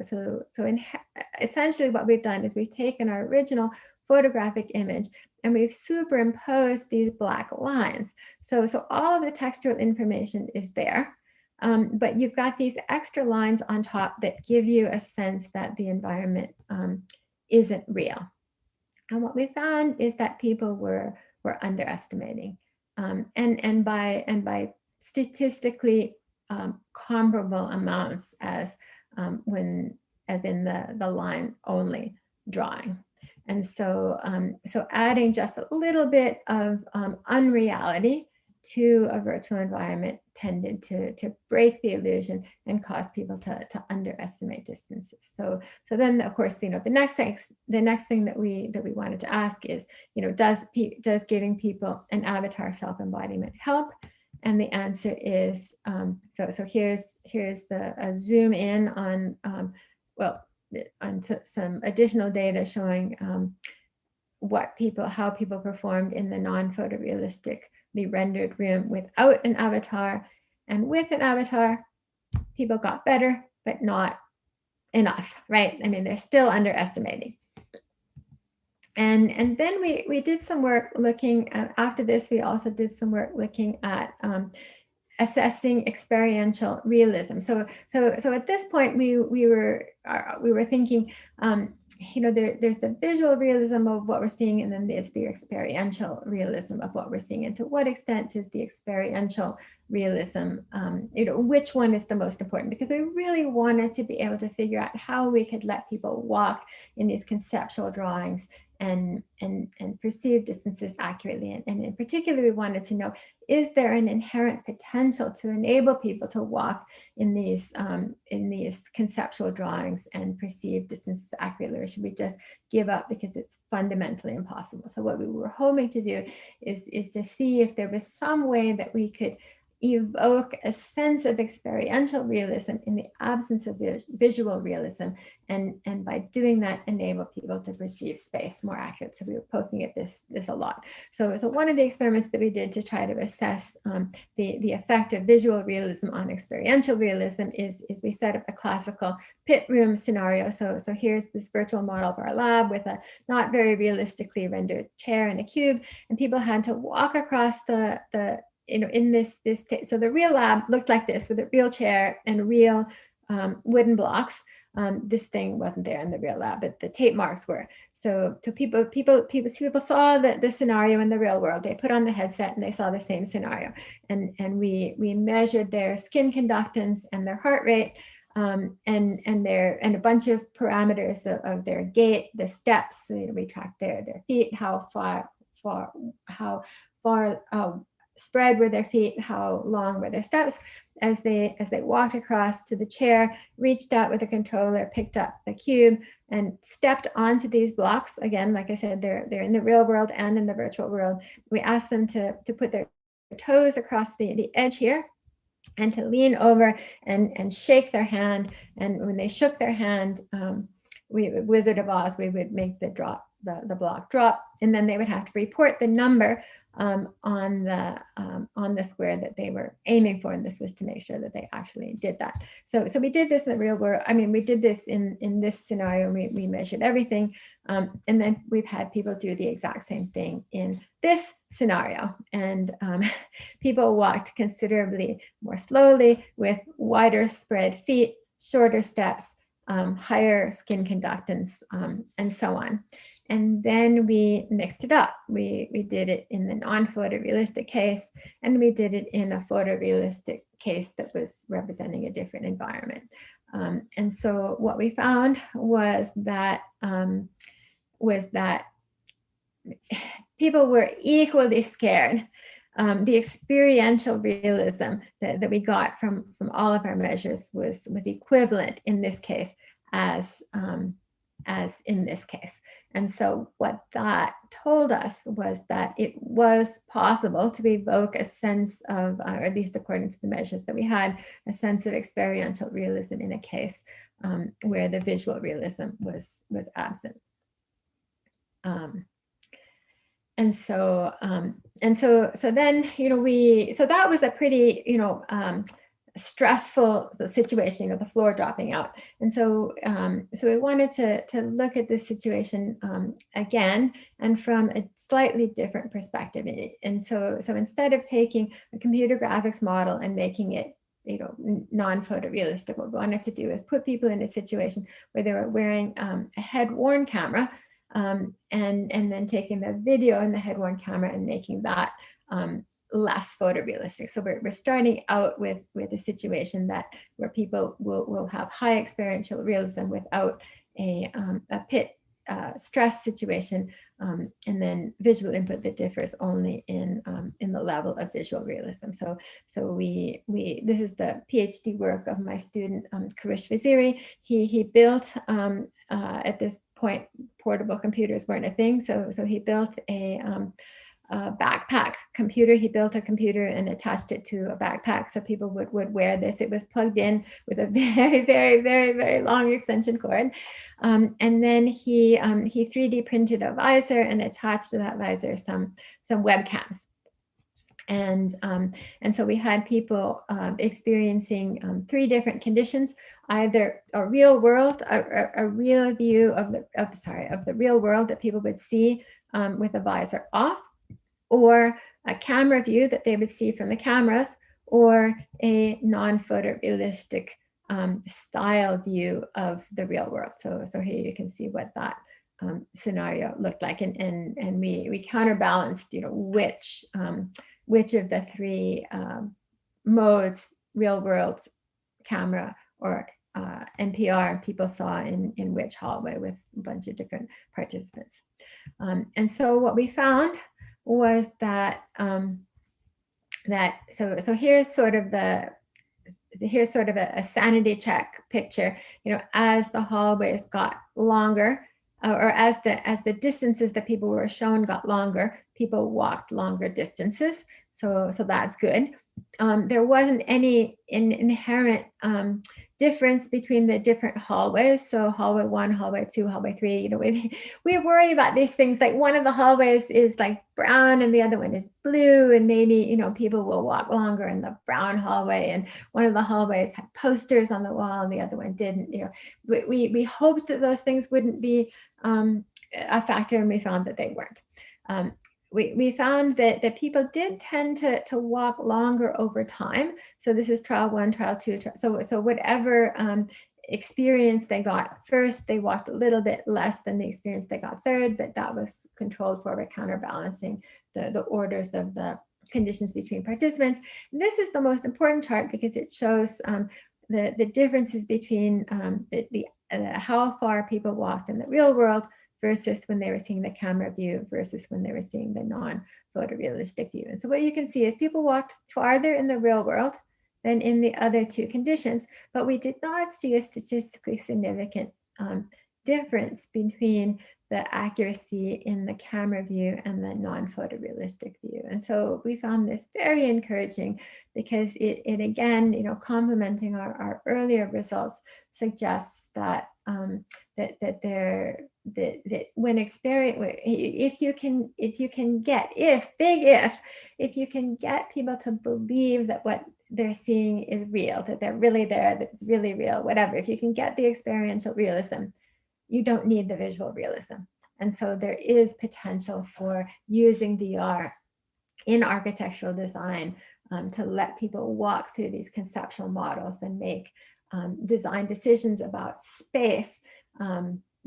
essentially what we've done is we've taken our original photographic image and we've superimposed these black lines. So all of the textural information is there, but you've got these extra lines on top that give you a sense that the environment isn't real. And what we found is that people were underestimating, and by statistically comparable amounts as in the line only drawing. And so adding just a little bit of unreality to a virtual environment tended to break the illusion and cause people to underestimate distances. So then, of course, the next thing that we wanted to ask is, does giving people an avatar self-embodiment help? And the answer is, so here's a zoom in on some additional data showing how people performed in the non-photorealistically rendered room without an avatar. And with an avatar, people got better, but not enough, right? I mean, they're still underestimating. And then we did some work looking at, after this, we also did some work looking at assessing experiential realism. So at this point, we were thinking, there's the visual realism of what we're seeing, and then there's the experiential realism of what we're seeing. And to what extent is the experiential realism, which one is the most important? Because we really wanted to be able to figure out how we could let people walk in these conceptual drawings and perceive distances accurately. And in particular, we wanted to know, is there an inherent potential to enable people to walk in these conceptual drawings and perceive distances accurately, or should we just give up because it's fundamentally impossible? So what we were hoping to do is to see if there was some way that we could evoke a sense of experiential realism in the absence of visual realism, and by doing that, enable people to perceive space more accurately. So we were poking at this a lot. So one of the experiments that we did to try to assess the effect of visual realism on experiential realism is we set up the classical pit room scenario. So here's this virtual model of our lab with a not very realistically rendered chair and a cube, and people had to walk across in this so the real lab looked like this, with a real chair and real wooden blocks. This thing wasn't there in the real lab, but the tape marks were. So people saw the scenario in the real world. They put on the headset and they saw the same scenario. And we measured their skin conductance and their heart rate, and a bunch of parameters of their gait, the steps. So, we tracked their feet, how far spread were their feet, how long were their steps as they walked across to the chair, reached out with a controller, picked up the cube, and stepped onto these blocks. Again, like I said, they're in the real world and in the virtual world. We asked them to put their toes across the edge here and to lean over and shake their hand. And when they shook their hand, Wizard of Oz, we would make the block drop, and then they would have to report the number on the square that they were aiming for, and this was to make sure that they actually did that. So we did this in the real world. I mean, we did this in this scenario. We measured everything, and then we've had people do the exact same thing in this scenario, and people walked considerably more slowly with wider spread feet, shorter steps, higher skin conductance, and so on. And then we mixed it up. We did it in the non-photorealistic case, and we did it in a photorealistic case that was representing a different environment. And so what we found was that people were equally scared. The experiential realism that we got from all of our measures was equivalent in this case as in this case. And so what that told us was that it was possible to evoke a sense of, or at least according to the measures that we had, a sense of experiential realism in a case where the visual realism was absent. And so then, so that was a pretty, stressful situation, the floor dropping out. And so, so we wanted to look at this situation again, and from a slightly different perspective. And so instead of taking a computer graphics model and making it, non-photorealistic, what we wanted to do is put people in a situation where they were wearing a head-worn camera, and then taking the video in the head-worn camera and making that less photorealistic. So we're starting out with a situation where people will have high experiential realism without a pit stress situation, and then visual input that differs only in the level of visual realism. So this is the PhD work of my student Karish Vaziri. He built at this point, portable computers weren't a thing, so he built a backpack computer. He built a computer and attached it to a backpack so people would wear this. It was plugged in with a very, very, very, very long extension cord. And then he 3D printed a visor and attached to that visor some webcams. And so we had people experiencing 3 different conditions: either a real world, a real view of the real world that people would see with a visor off, or a camera view that they would see from the cameras, or a non-photorealistic style view of the real world. So here you can see what that scenario looked like, and we counterbalanced, which of the 3 modes, real world, camera, or NPR, people saw in which hallway with a bunch of different participants. And so what we found was that so here's sort of a sanity check picture. As the hallways got longer, or as the distances that people were shown got longer, people walked longer distances. So that's good. There wasn't any inherent difference between the different hallways. So hallway 1, hallway 2, hallway 3, we worry about these things. Like one of the hallways is like brown and the other one is blue, and maybe, people will walk longer in the brown hallway, and one of the hallways had posters on the wall and the other one didn't. We hoped that those things wouldn't be a factor, and we found that they weren't. We found that people did tend to walk longer over time. So this is trial 1, trial 2. So whatever experience they got first, they walked a little bit less than the experience they got third, but that was controlled for by counterbalancing the orders of the conditions between participants. And this is the most important chart because it shows the differences between how far people walked in the real world versus when they were seeing the camera view versus when they were seeing the non-photorealistic view. And so what you can see is people walked farther in the real world than in the other 2 conditions, but we did not see a statistically significant difference between the accuracy in the camera view and the non-photorealistic view. And so we found this very encouraging because it again, you know, complementing our earlier results, suggests that that when experience, if you can get people to believe that what they're seeing is real, that they're really there, that it's really real, whatever, if you can get the experiential realism, you don't need the visual realism. And so there is potential for using VR in architectural design to let people walk through these conceptual models and make design decisions about space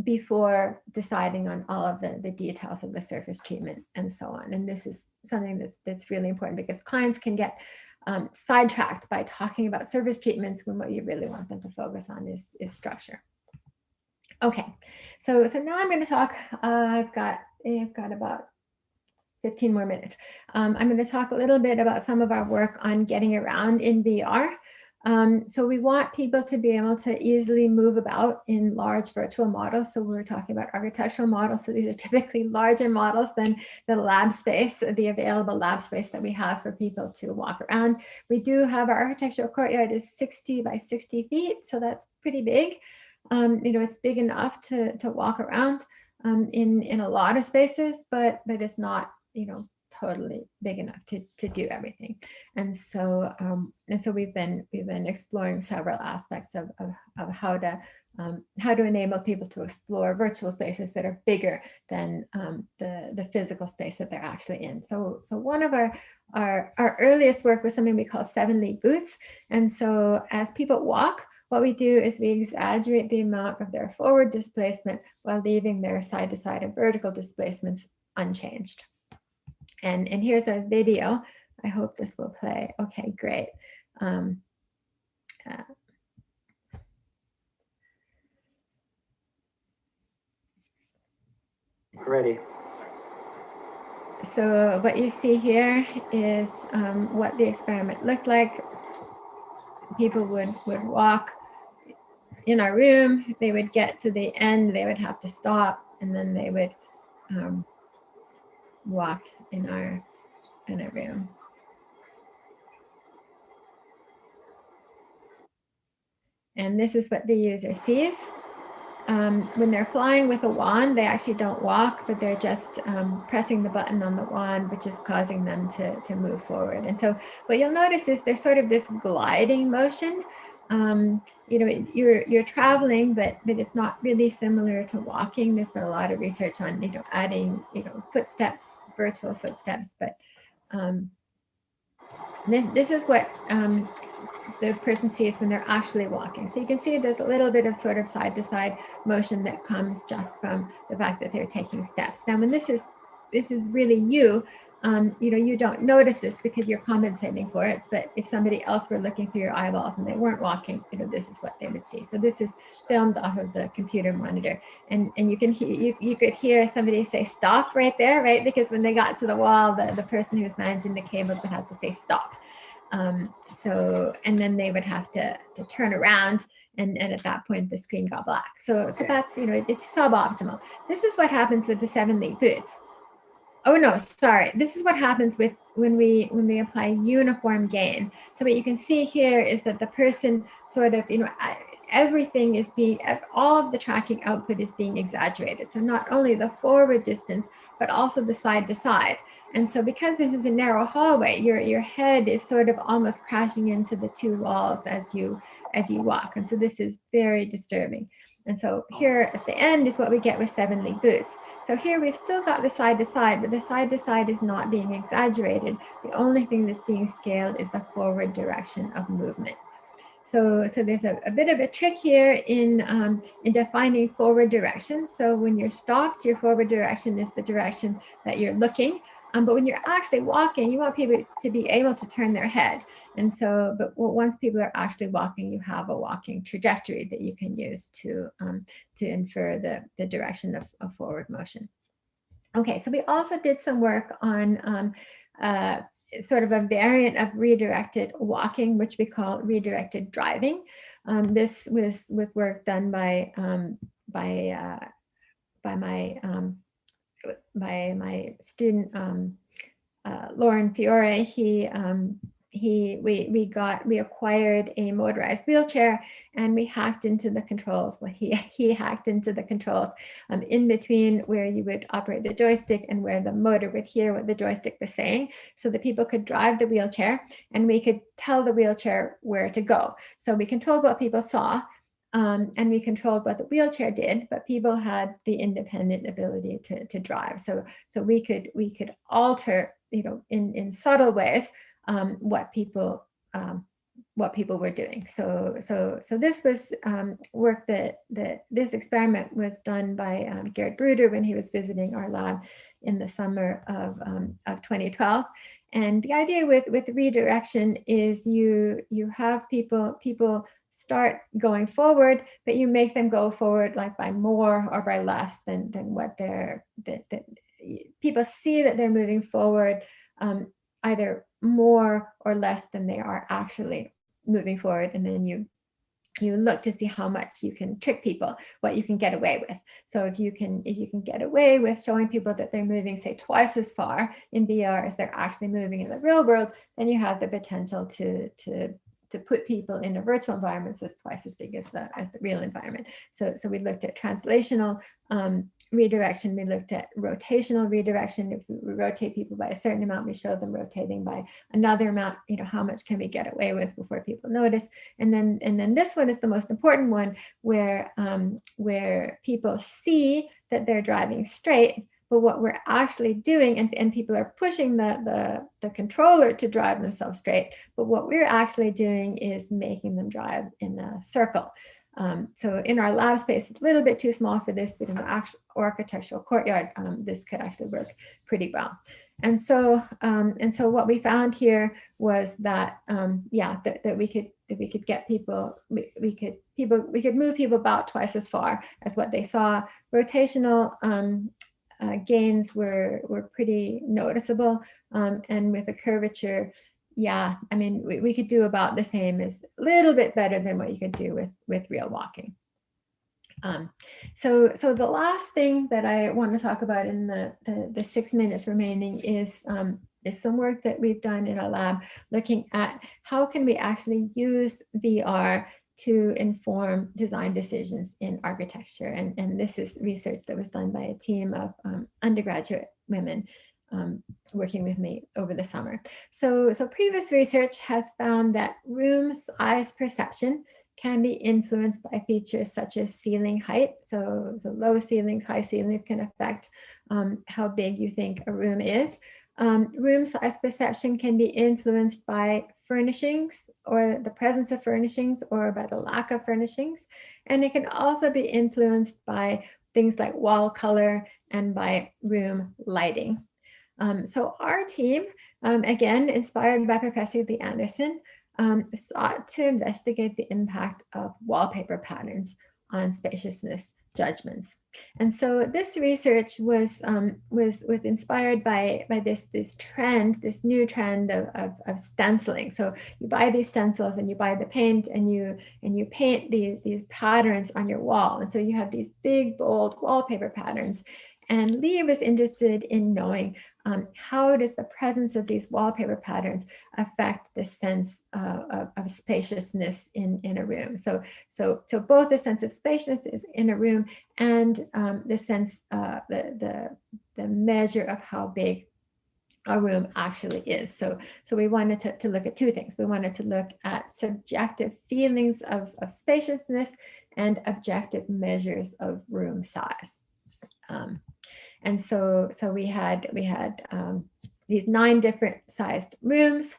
before deciding on all of the details of the surface treatment and so on. And this is something that's really important, because clients can get sidetracked by talking about surface treatments when what you really want them to focus on is structure. Okay, so now I'm going to talk. I've got about 15 more minutes. I'm going to talk a little bit about some of our work on getting around in VR. So we want people to be able to easily move about in large virtual models. So we're talking about architectural models. So these are typically larger models than the lab space, the available lab space that we have for people to walk around. We do have our architectural courtyard is 60 by 60 feet. So that's pretty big. You know, it's big enough to walk around in a lot of spaces, but it's not, you know, totally big enough to do everything. And so we've been exploring several aspects of how to enable people to explore virtual spaces that are bigger than the physical space that they're actually in. So one of our earliest work was something we call 7-league boots. And so as people walk, what we do is we exaggerate the amount of their forward displacement while leaving their side-to-side and vertical displacements unchanged. And here's a video. I hope this will play. Okay, great. Ready. So what you see here is what the experiment looked like. People would walk in our room. They would get to the end. They would have to stop, and then they would walk in our room. And this is what the user sees. When they're flying with a wand, they actually don't walk, but they're just pressing the button on the wand, which is causing them to move forward. And so what you'll notice is there's sort of this gliding motion. You know, you're traveling, but it's not really similar to walking. There's been a lot of research on, you know, adding, you know, footsteps, virtual footsteps, but this is what the person sees when they're actually walking. So you can see there's a little bit of sort of side-to-side motion that comes just from the fact that they're taking steps. Now, when this is really you, you know, you don't notice this because you're compensating for it. But if somebody else were looking through your eyeballs and they weren't walking, you know, this is what they would see. So this is filmed off of the computer monitor, and you can you could hear somebody say stop right there, right? Because when they got to the wall, the person who's managing the cables would have to say stop. And then they would have to turn around, and at that point the screen got black. So that's, you know, it's suboptimal. This is what happens with the 7-league boots. Oh no, sorry. This is what happens with when we apply uniform gain. So what you can see here is that the person sort of, you know, everything is being, all of the tracking output is being exaggerated. So not only the forward distance, but also the side to side. And so because this is a narrow hallway, your head is sort of almost crashing into the two walls as you walk. And so this is very disturbing. And so here at the end is what we get with 7-league boots. So here we've still got the side to side, but the side to side is not being exaggerated. The only thing that's being scaled is the forward direction of movement. So there's a bit of a trick here in defining forward direction. So when you're stopped, your forward direction is the direction that you're looking. But when you're actually walking, you want people to be able to turn their head. And so, but once people are actually walking, you have a walking trajectory that you can use to infer the direction of forward motion. Okay, so we also did some work on sort of a variant of redirected walking, which we call redirected driving. This was work done by my student Lauren Fiore. We acquired a motorized wheelchair, and we hacked into the controls. Well, he hacked into the controls in between where you would operate the joystick and where the motor would hear what the joystick was saying, so that people could drive the wheelchair and we could tell the wheelchair where to go. So we controlled what people saw, and we controlled what the wheelchair did, but people had the independent ability to drive. So we could alter, in subtle ways, what people were doing. So this was work that this experiment was done by Gerrit Bruder when he was visiting our lab in the summer of 2012. And the idea with redirection is you have people start going forward, but you make them go forward like by more or by less than what people see that they're moving forward, either more or less than they are actually moving forward. And then you look to see how much you can trick people, what you can get away with. So if you can get away with showing people that they're moving, say, twice as far in VR as they're actually moving in the real world, then you have the potential to put people in a virtual environment that's twice as big as the real environment. So we looked at translational redirection. We looked at rotational redirection. If we rotate people by a certain amount, we showed them rotating by another amount. How much can we get away with before people notice? And then this one is the most important one, where people see that they're driving straight, but what we're actually doing, and people are pushing the controller to drive themselves straight, but what we're actually doing is making them drive in a circle. So in our lab space, it's a little bit too small for this, but in the actual architectural courtyard, this could actually work pretty well. And so what we found here was that that we could get people, we could move people about twice as far as what they saw. Rotational gains were pretty noticeable, and with a curvature, we could do about the same, as a little bit better than what you could do with real walking. So the last thing that I want to talk about in the 6 minutes remaining is some work that we've done in our lab, looking at how can we actually use VR to inform design decisions in architecture. And this is research that was done by a team of undergraduate women working with me over the summer. So previous research has found that room size perception can be influenced by features such as ceiling height. So low ceilings, high ceilings can affect how big you think a room is. Room size perception can be influenced by furnishings, or the presence of furnishings, or by the lack of furnishings. And it can also be influenced by things like wall color and by room lighting. So our team, again, inspired by Professor Lee Anderson, sought to investigate the impact of wallpaper patterns on spaciousness judgments. And so this research was inspired by this trend, this new trend of stenciling. So you buy these stencils and you buy the paint, and you paint these patterns on your wall. And so you have these big, bold wallpaper patterns. And Lee was interested in knowing how does the presence of these wallpaper patterns affect the sense of spaciousness in a room. So both the sense of spaciousness in a room and the sense, the measure of how big a room actually is. So we wanted to look at two things. We wanted to look at subjective feelings of spaciousness and objective measures of room size. And so we had these 9 different sized rooms,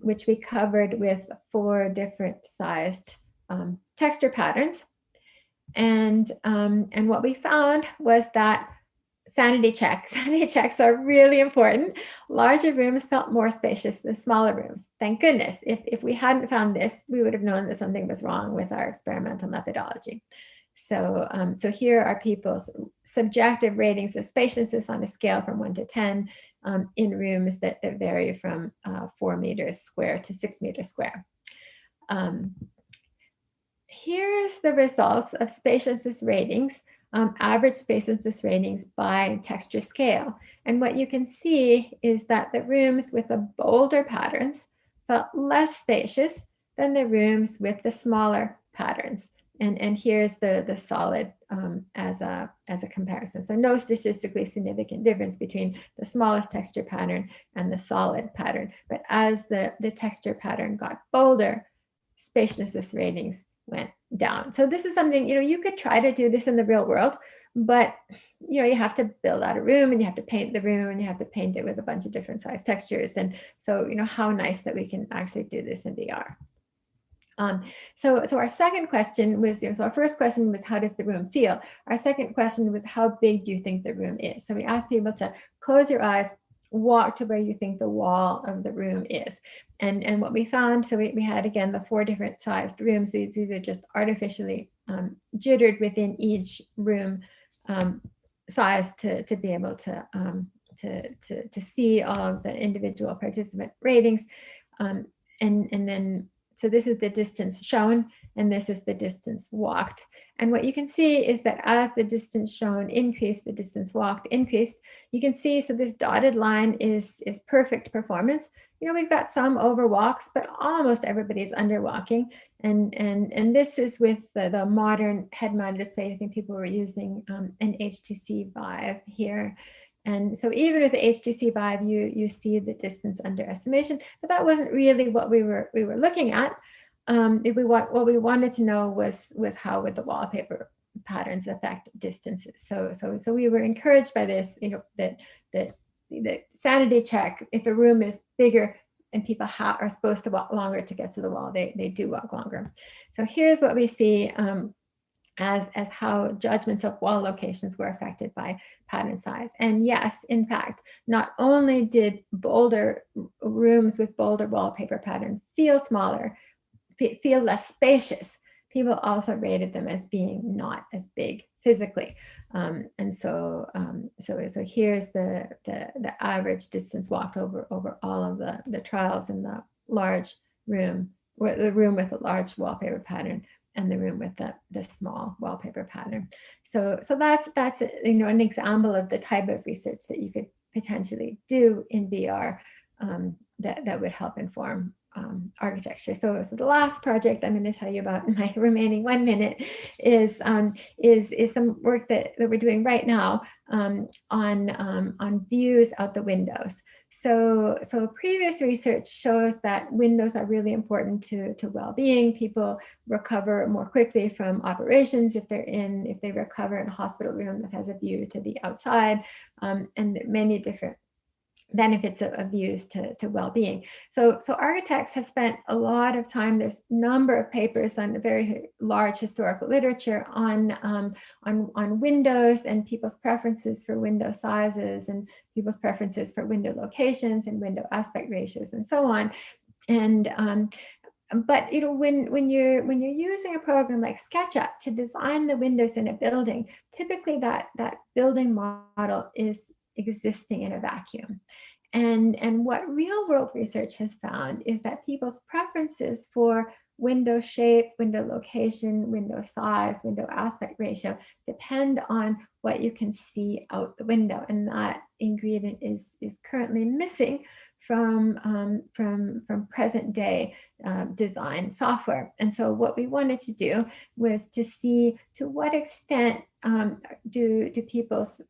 which we covered with 4 different sized texture patterns. And what we found was that sanity checks are really important. Larger rooms felt more spacious than smaller rooms. Thank goodness. If we hadn't found this, we would have known that something was wrong with our experimental methodology. So here are people's subjective ratings of spaciousness on a scale from 1 to 10 in rooms that vary from 4 meters square to 6 meters square. here's the results of spaciousness ratings, average spaciousness ratings by texture scale. And what you can see is that the rooms with the bolder patterns felt less spacious than the rooms with the smaller patterns. And here's the solid as a comparison. So no statistically significant difference between the smallest texture pattern and the solid pattern. But as the texture pattern got bolder, spaciousness ratings went down. So this is something, you could try to do this in the real world, but you have to build out a room and you have to paint the room and you have to paint it with a bunch of different size textures. And so, how nice that we can actually do this in VR. So our second question was, so our first question was, how does the room feel? Our second question was, how big do you think the room is? So we asked people to close your eyes, walk to where you think the wall of the room is. And what we found, so we had, again, the 4 different sized rooms. It's either just artificially jittered within each room size to be able to see all of the individual participant ratings. And then, so this is the distance shown, and this is the distance walked. And what you can see is that as the distance shown increased, the distance walked increased. You can see, so this dotted line is perfect performance. We've got some overwalks, but almost everybody's underwalking. And this is with the modern head-mounted display. I think people were using an HTC Vive here. And so even with the HTC Vive, you see the distance underestimation, but that wasn't really what we were looking at. What we wanted to know was how would the wallpaper patterns affect distances. So we were encouraged by this, that the sanity check, if a room is bigger and people are supposed to walk longer to get to the wall, they do walk longer. So here's what we see as how judgments of wall locations were affected by pattern size. And yes, in fact, not only did bolder rooms with bolder wallpaper pattern feel smaller, feel less spacious, people also rated them as being not as big physically. And so here's the average distance walked over all of the trials in the large room, the room with a large wallpaper pattern and the room with the small wallpaper pattern. So that's an example of the type of research that you could potentially do in VR that would help inform architecture. So the last project I'm going to tell you about in my remaining 1 minute is some work that we're doing right now on views out the windows. So previous research shows that windows are really important to well-being. People recover more quickly from operations if they recover in a hospital room that has a view to the outside, and many different benefits of views to well-being. So architects have spent a lot of time, there's a number of papers on a very large historical literature on windows and people's preferences for window sizes and people's preferences for window locations and window aspect ratios and so on. And but when you're using a program like SketchUp to design the windows in a building, typically that building model is existing in a vacuum. And what real world research has found is that people's preferences for window shape, window location, window size, window aspect ratio depend on what you can see out the window. And that ingredient is currently missing from present day design software. And so what we wanted to do was to see to what extent do people's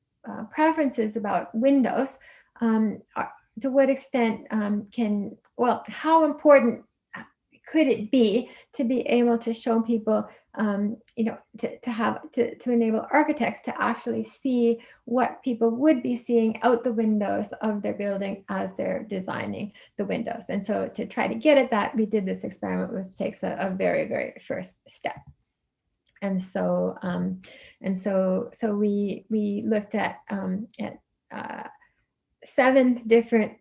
preferences about windows, to what extent how important could it be to be able to show people, to enable architects to actually see what people would be seeing out the windows of their building as they're designing the windows. And so to try to get at that, we did this experiment, which takes a very, very first step. And so we looked at 7 different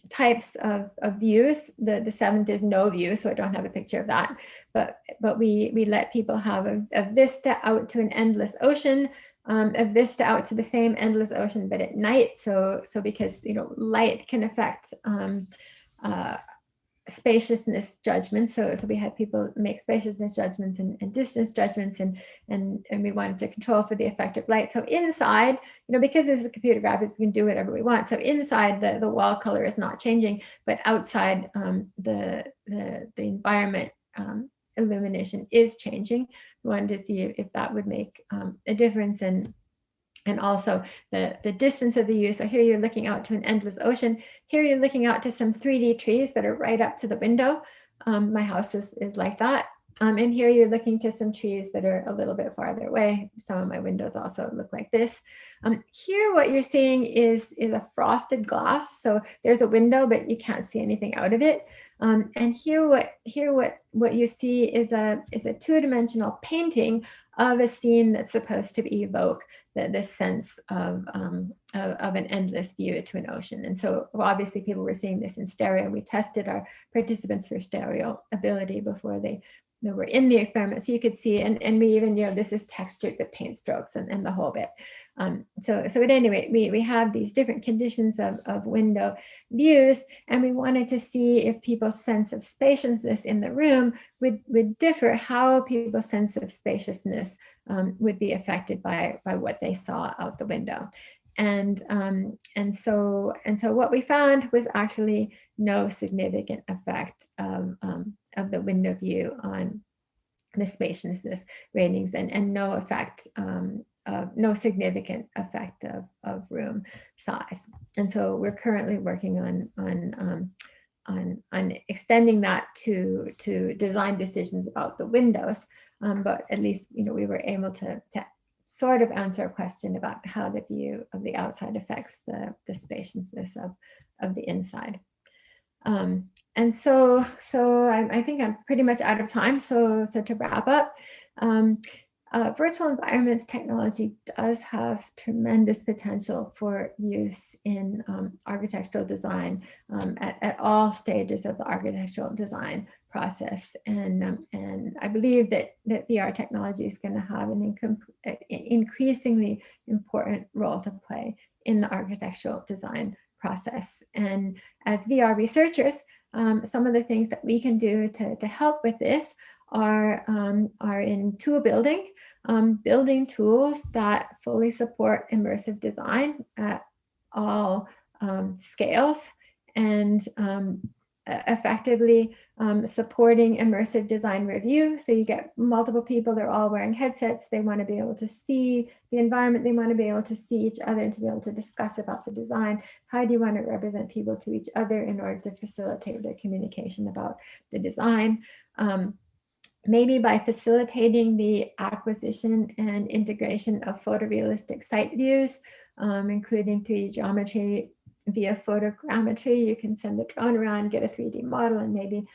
types of views. The 7th is no view, so I don't have a picture of that. But we let people have a vista out to an endless ocean, a vista out to the same endless ocean, but at night. So because light can affect spaciousness judgments. So we had people make spaciousness judgments and distance judgments, and we wanted to control for the effect of light. So inside, because this is computer graphics, we can do whatever we want. So inside, the wall color is not changing, but outside, the environment illumination is changing. We wanted to see if that would make a difference, and also the distance of the view. So here you're looking out to an endless ocean. Here you're looking out to some 3D trees that are right up to the window. My house is like that. And here you're looking to some trees that are a little bit farther away. Some of my windows also look like this. Here what you're seeing is a frosted glass. So there's a window, but you can't see anything out of it. And here what you see is a two-dimensional painting of a scene that's supposed to evoke the sense of an endless view to an ocean. And so obviously people were seeing this in stereo. We tested our participants for stereo ability before they were in the experiment, so you could see, and we even, this is textured with paint strokes and the whole bit. So at any rate, we have these different conditions of window views, and we wanted to see if people's sense of spaciousness in the room would differ, how people's sense of spaciousness would be affected by what they saw out the window. And so what we found was actually no significant effect of the window view on the spaciousness ratings, and no effect no significant effect of room size. And so we're currently working on extending that to design decisions about the windows, but at least we were able to sort of answer a question about how the view of the outside affects the spaciousness of the inside. And so I think I'm pretty much out of time. So to wrap up, virtual environments technology does have tremendous potential for use in architectural design at all stages of the architectural design process. And I believe that VR technology is going to have an increasingly important role to play in the architectural design process. And as VR researchers, some of the things that we can do to help with this are in tool building, building tools that fully support immersive design at all scales, and effectively supporting immersive design review. So you get multiple people, they're all wearing headsets, they want to be able to see the environment, they want to be able to see each other and to be able to discuss about the design. How do you want to represent people to each other in order to facilitate their communication about the design? Maybe by facilitating the acquisition and integration of photorealistic site views, including 3D geometry via photogrammetry. You can send the drone around, get a 3D model, and maybe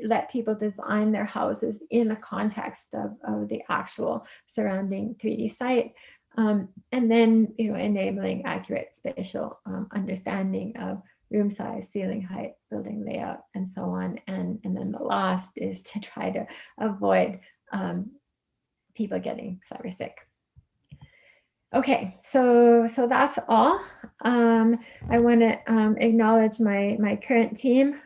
let people design their houses in a context of the actual surrounding 3D site. And then enabling accurate spatial understanding of room size, ceiling height, building layout, and so on. And then the last is to try to avoid people getting cyber sick. Okay, so that's all. I want to acknowledge my current team.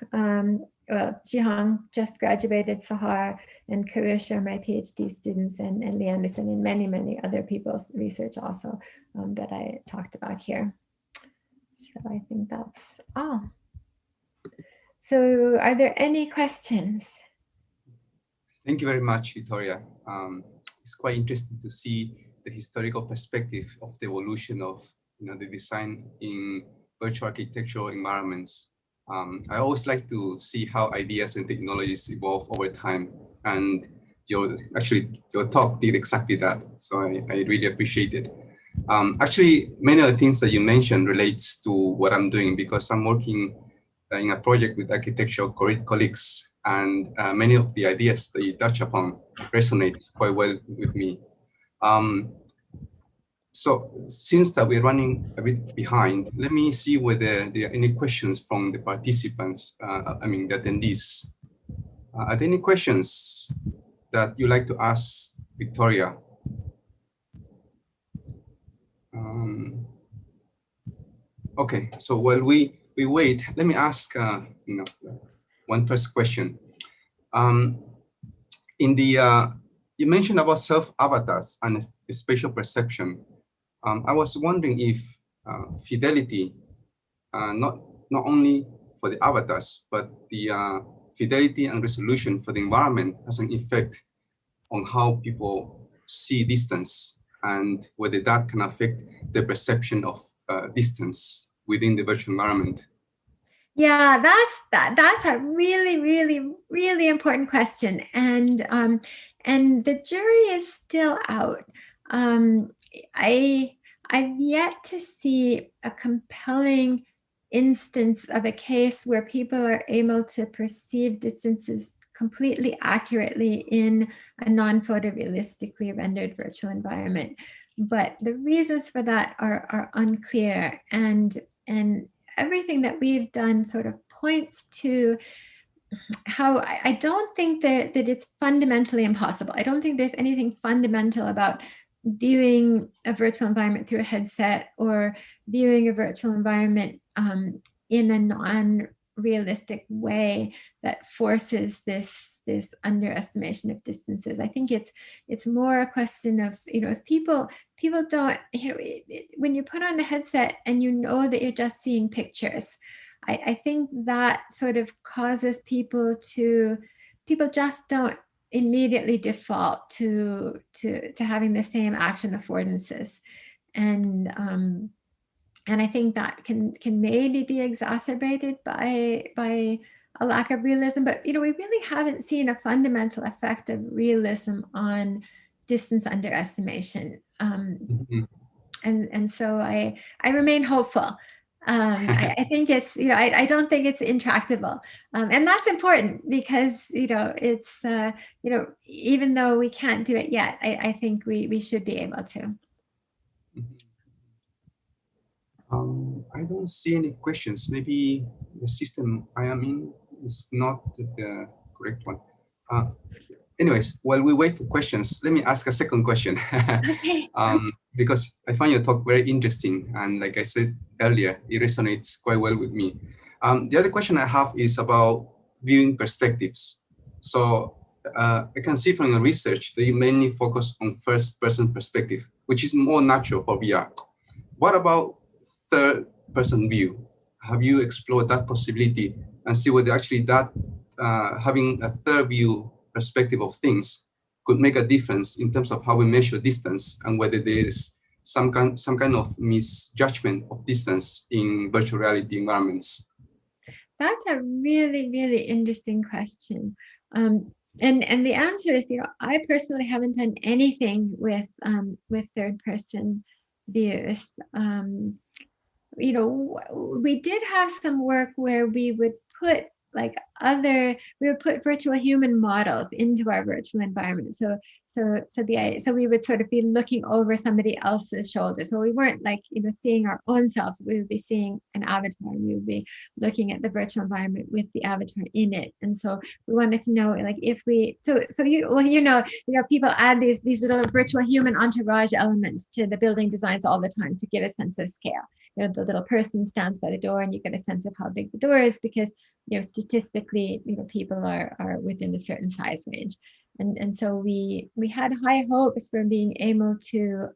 Well, Jihang just graduated, Sahar and Karush are my PhD students, and Lee Anderson and many other people's research also that I talked about here. So I think that's all. So are there any questions? Thank you very much, Victoria. It's quite interesting to see the historical perspective of the evolution of the design in virtual architectural environments. I always like to see how ideas and technologies evolve over time, and your talk did exactly that. So I really appreciate it. Actually, many of the things that you mentioned relates to what I'm doing, because I'm working in a project with architectural colleagues, and many of the ideas that you touch upon resonate quite well with me. So since that we're running a bit behind, let me see whether there are any questions from the participants, the attendees. Are there any questions that you'd like to ask Victoria? Okay, so while we wait, let me ask, one first question. In the you mentioned about self-avatars and spatial perception. I was wondering if fidelity, not only for the avatars, but the fidelity and resolution for the environment has an effect on how people see distance, and whether that can affect the perception of distance within the virtual environment. Yeah, that's a really, really, really important question, and the jury is still out. I've yet to see a compelling instance of a case where people are able to perceive distances completely accurately in a non-photorealistically rendered virtual environment. But the reasons for that are unclear, and everything that we've done sort of points to how I don't think that it's fundamentally impossible. I don't think there's anything fundamental about viewing a virtual environment through a headset or viewing a virtual environment in a non-realistic way that forces this underestimation of distances. I think it's more a question of, if people don't, when you put on a headset and you know that you're just seeing pictures, I think that sort of causes people just don't immediately default to having the same action affordances, and I think that can maybe be exacerbated by a lack of realism. But we really haven't seen a fundamental effect of realism on distance underestimation, and so I remain hopeful. I think it's, I don't think it's intractable, and that's important because it's even though we can't do it yet, I think we should be able to. I don't see any questions. Maybe the system I am in is not the correct one. Anyways, while we wait for questions, let me ask a second question. Okay. Because I find your talk very interesting, and like I said earlier, it resonates quite well with me. The other question I have is about viewing perspectives. So I can see from the research that you mainly focus on first-person perspective, which is more natural for VR. What about third-person view? Have you explored that possibility and see whether actually that having a third view perspective of things could make a difference in terms of how we measure distance, and whether there is some kind of misjudgment of distance in virtual reality environments? That's a really, really interesting question. And the answer is, I personally haven't done anything with third-person views. We did have some work where we would put virtual human models into our virtual environment. So we would sort of be looking over somebody else's shoulder. So we weren't seeing our own selves. We would be seeing an avatar, and we would be looking at the virtual environment with the avatar in it. And so we wanted to know, if we, people add these little virtual human entourage elements to the building designs all the time to give a sense of scale. The little person stands by the door, and you get a sense of how big the door is, because statistically, people are within a certain size range. And so we had high hopes for being able to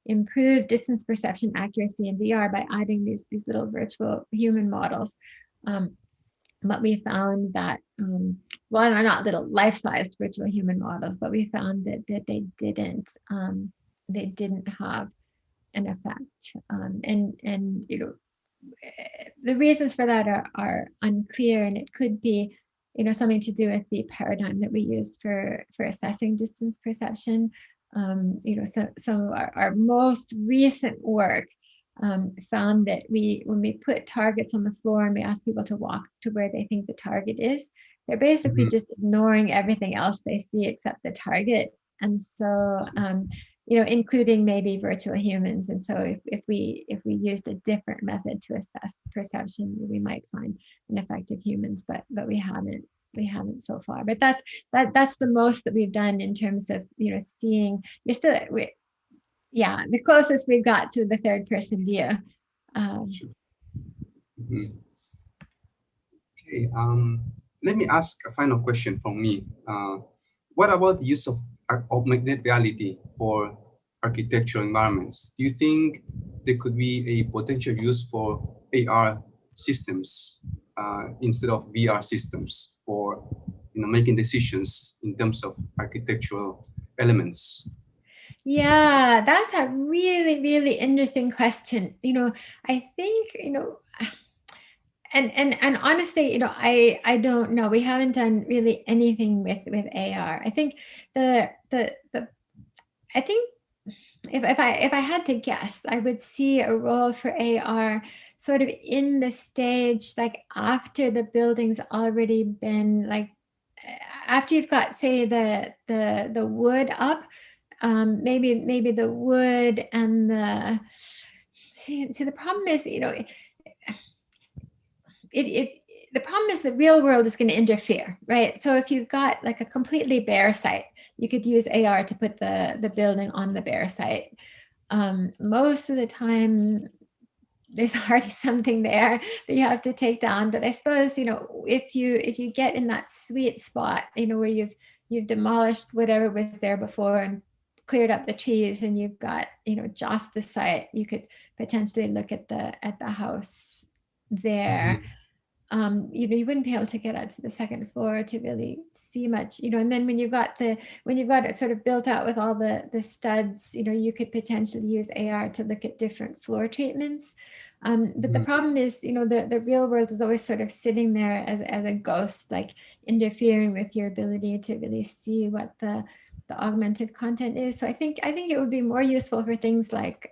improve distance perception accuracy in VR by adding these little virtual human models. But we found that, well, not little life-sized virtual human models, but we found that they didn't have an effect. And the reasons for that are unclear, and it could be something to do with the paradigm that we used for assessing distance perception. So our most recent work found that when we put targets on the floor and we ask people to walk to where they think the target is, they're basically just ignoring everything else they see except the target. And so including maybe virtual humans. And so if we used a different method to assess perception, we might find an effect of humans, but we haven't so far. But that's the most that we've done in terms of seeing. The closest we've got to the third person view. Okay. let me ask a final question from me. What about the use of augmented reality for architectural environments? Do you think there could be a potential use for AR systems instead of VR systems for making decisions in terms of architectural elements? Yeah, that's a really, really interesting question. I think, and honestly, I don't know. We haven't done really anything with AR. I think I think if I had to guess, I would see a role for AR sort of in the stage, like after the building's already been after you've got, say, the wood up, maybe the wood and the see the problem is, if the problem is the real world is going to interfere, right? So if you've got like a completely bare site, you could use AR to put the building on the bare site. Most of the time, there's already something there that you have to take down. But I suppose, if you get in that sweet spot, where you've demolished whatever was there before and cleared up the trees, and you've got, just the site, you could potentially look at the house there. You wouldn't be able to get out to the second floor to really see much, and then when you've got it sort of built out with all the studs, you could potentially use AR to look at different floor treatments. But the problem is, the real world is always sort of sitting there as a ghost, like interfering with your ability to really see what the augmented content is. So I think it would be more useful for things like,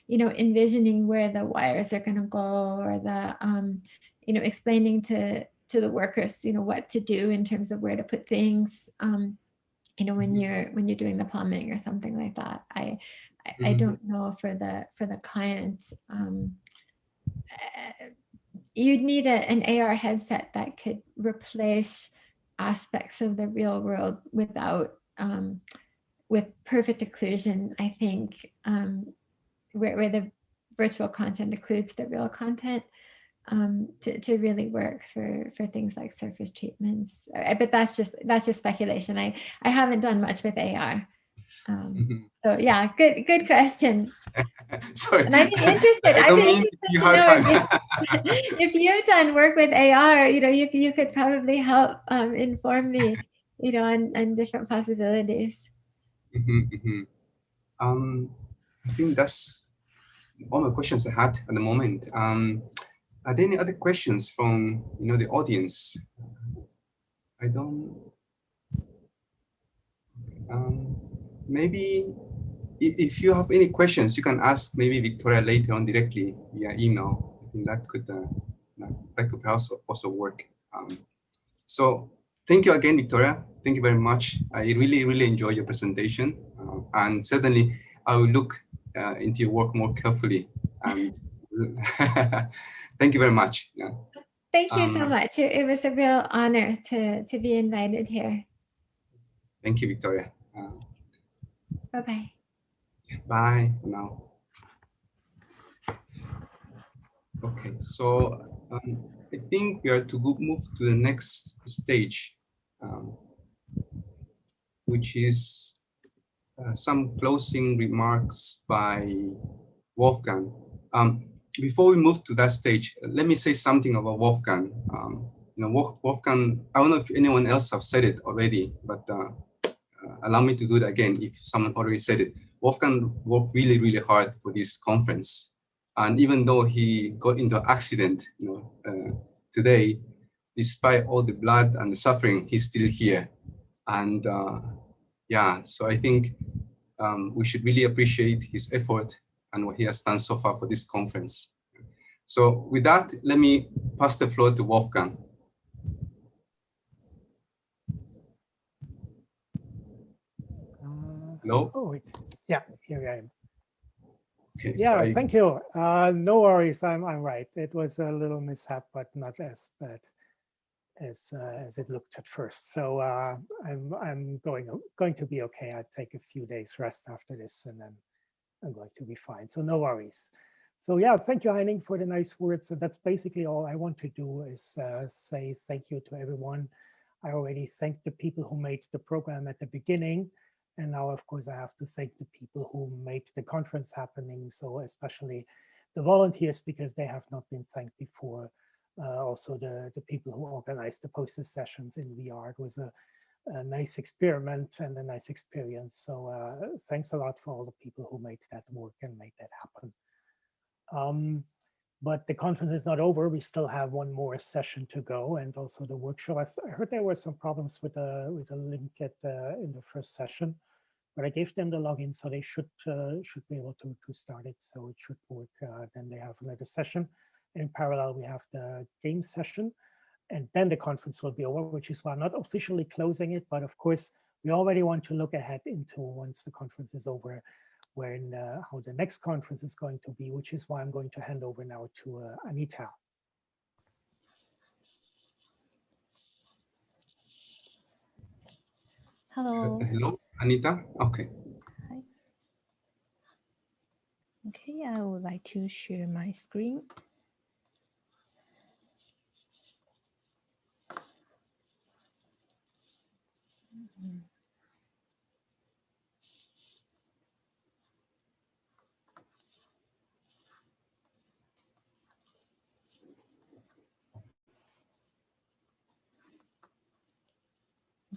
envisioning where the wires are going to go, or the explaining to the workers, what to do in terms of where to put things, when you're doing the plumbing or something like that. I don't know for the client. You'd need an AR headset that could replace aspects of the real world with perfect occlusion, I think, where the virtual content occludes the real content, to really work for things like surface treatments. But that's just speculation. I haven't done much with AR. So yeah, good question. Sorry, and I'd be interested. I don't mean to be hard time. If you've done work with AR, you could probably help inform me, on different possibilities. I think that's all the questions I had at the moment. Are there any other questions from the audience? I don't. Maybe if you have any questions, you can ask maybe Victoria later on directly via email. I think that could also work. So thank you again, Victoria. Thank you very much. I really enjoyed your presentation, and certainly I will look into your work more carefully. And thank you very much. Yeah. Thank you so much. It was a real honor to be invited here. Thank you, Victoria. Bye-bye. Bye for now. Okay, so I think we are to move to the next stage, which is some closing remarks by Wolfgang. Before we move to that stage, let me say something about Wolfgang. Wolfgang, I don't know if anyone else have said it already, but allow me to do it again if someone already said it. Wolfgang worked really hard for this conference. And even though he got into an accident today, despite all the blood and the suffering, he's still here. And yeah, so I think we should really appreciate his effort and what he has done so far for this conference. So with that, let me pass the floor to Wolfgang. Hello? Oh, wait. Yeah, here I am. Okay, yeah, so thank you. No worries, I'm right. It was a little mishap, but not as bad as it looked at first. So I'm going to be okay. I'll take a few days rest after this, and then I'm going to be fine. So no worries. So yeah, thank you, Heining, for the nice words. And that's basically all I want to do is say thank you to everyone. I already thanked the people who made the program at the beginning. And now, of course, I have to thank the people who made the conference happening. So especially the volunteers, because they have not been thanked before. Also the people who organized the poster sessions in VR. It was a nice experiment and a nice experience. So thanks a lot for all the people who made that work and made that happen. But the conference is not over. We still have one more session to go, and also the workshop. I heard there were some problems with the link in the first session, but I gave them the login, so they should be able to start it. So it should work. Then they have another session. In parallel, we have the game session, and then the conference will be over, which is why I'm not officially closing it. But of course, we already want to look ahead into once the conference is over, when how the next conference is going to be, which is why I'm going to hand over now to Anita. Hello. Hello, Anita. Okay. Hi. Okay, I would like to share my screen.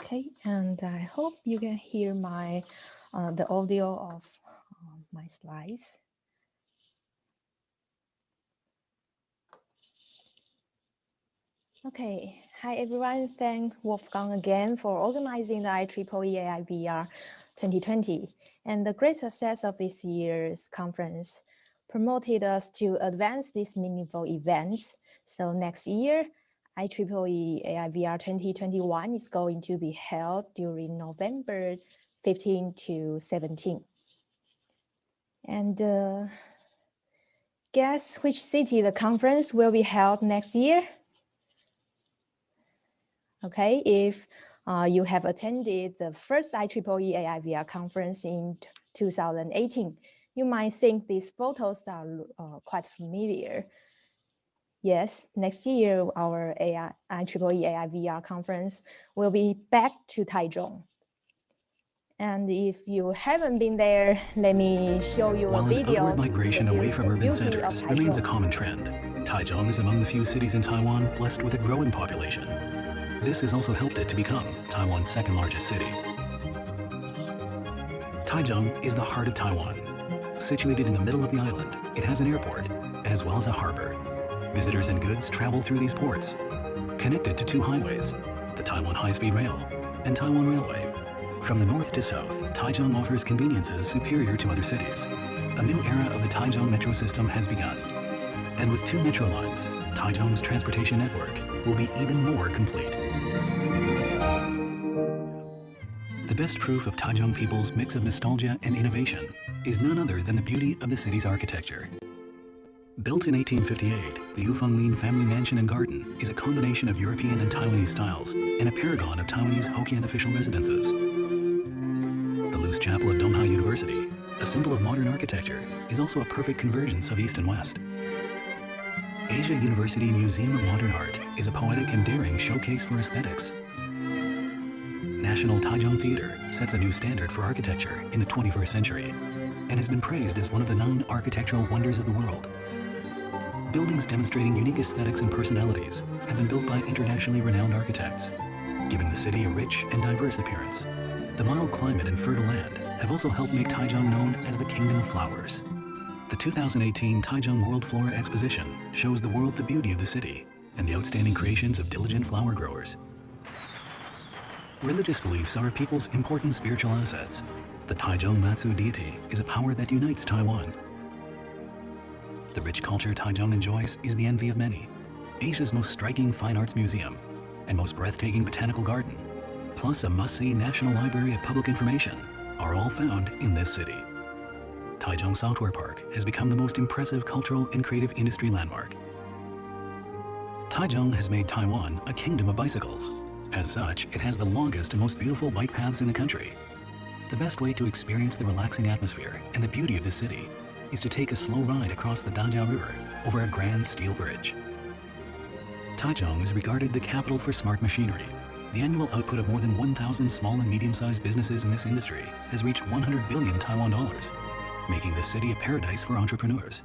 Okay, and I hope you can hear my the audio of my slides. Okay, hi everyone. Thanks Wolfgang again for organizing the IEEE AIVR 2020. And the great success of this year's conference promoted us to advance these meaningful events. So next year, IEEE AIVR 2021 is going to be held during November 15 to 17. And guess which city the conference will be held next year? Okay, if you have attended the first IEEE AIVR conference in 2018, you might think these photos are quite familiar. Yes, next year our IEEE AIVR conference will be back to Taichung. And if you haven't been there, let me show you a video. While an upward migration away from urban centers remains a common trend, Taichung is among the few cities in Taiwan blessed with a growing population. This has also helped it to become Taiwan's second largest city. Taichung is the heart of Taiwan. Situated in the middle of the island, it has an airport, as well as a harbor. Visitors and goods travel through these ports. Connected to two highways, the Taiwan High-Speed Rail and Taiwan Railway. From the north to south, Taichung offers conveniences superior to other cities. A new era of the Taichung metro system has begun. And with 2 metro lines, Taichung's transportation network will be even more complete. The best proof of Taichung people's mix of nostalgia and innovation is none other than the beauty of the city's architecture. Built in 1858, the Yufanglin family mansion and garden is a combination of European and Taiwanese styles and a paragon of Taiwanese Hokkien official residences. The loose chapel of Donghai University, a symbol of modern architecture, is also a perfect convergence of East and West. Asia University Museum of Modern Art is a poetic and daring showcase for aesthetics. National Taichung Theater sets a new standard for architecture in the 21st century and has been praised as one of the 9 architectural wonders of the world. Buildings demonstrating unique aesthetics and personalities have been built by internationally renowned architects, giving the city a rich and diverse appearance. The mild climate and fertile land have also helped make Taichung known as the Kingdom of Flowers. The 2018 Taichung World Flora Exposition shows the world the beauty of the city and the outstanding creations of diligent flower growers. Religious beliefs are a people's important spiritual assets. The Taichung Matsu deity is a power that unites Taiwan. The rich culture Taichung enjoys is the envy of many. Asia's most striking fine arts museum and most breathtaking botanical garden, plus a must-see National Library of Public Information, are all found in this city. Taichung Software Park has become the most impressive cultural and creative industry landmark. Taichung has made Taiwan a kingdom of bicycles. As such, it has the longest and most beautiful bike paths in the country. The best way to experience the relaxing atmosphere and the beauty of the city is to take a slow ride across the Dajiao River over a grand steel bridge. Taichung is regarded the capital for smart machinery. The annual output of more than 1,000 small and medium-sized businesses in this industry has reached 100 billion Taiwan dollars, making this city a paradise for entrepreneurs.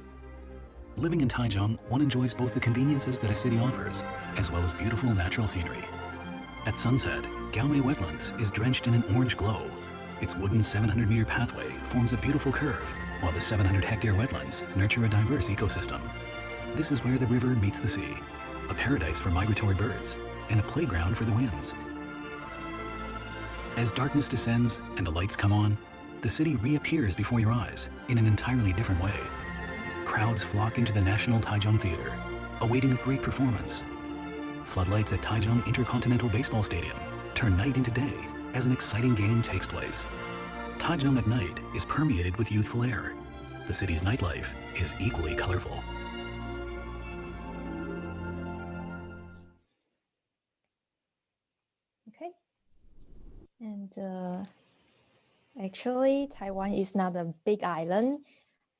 Living in Taichung, one enjoys both the conveniences that a city offers, as well as beautiful natural scenery. At sunset, Gaomei Wetlands is drenched in an orange glow. Its wooden 700-meter pathway forms a beautiful curve, while the 700-hectare wetlands nurture a diverse ecosystem. This is where the river meets the sea, a paradise for migratory birds, and a playground for the winds. As darkness descends and the lights come on, the city reappears before your eyes in an entirely different way. Crowds flock into the National Taichung Theater, awaiting a great performance. Floodlights at Taichung Intercontinental Baseball Stadium turn night into day as an exciting game takes place. Taichung at night is permeated with youthful air. The city's nightlife is equally colorful. Okay. And actually, Taiwan is not a big island,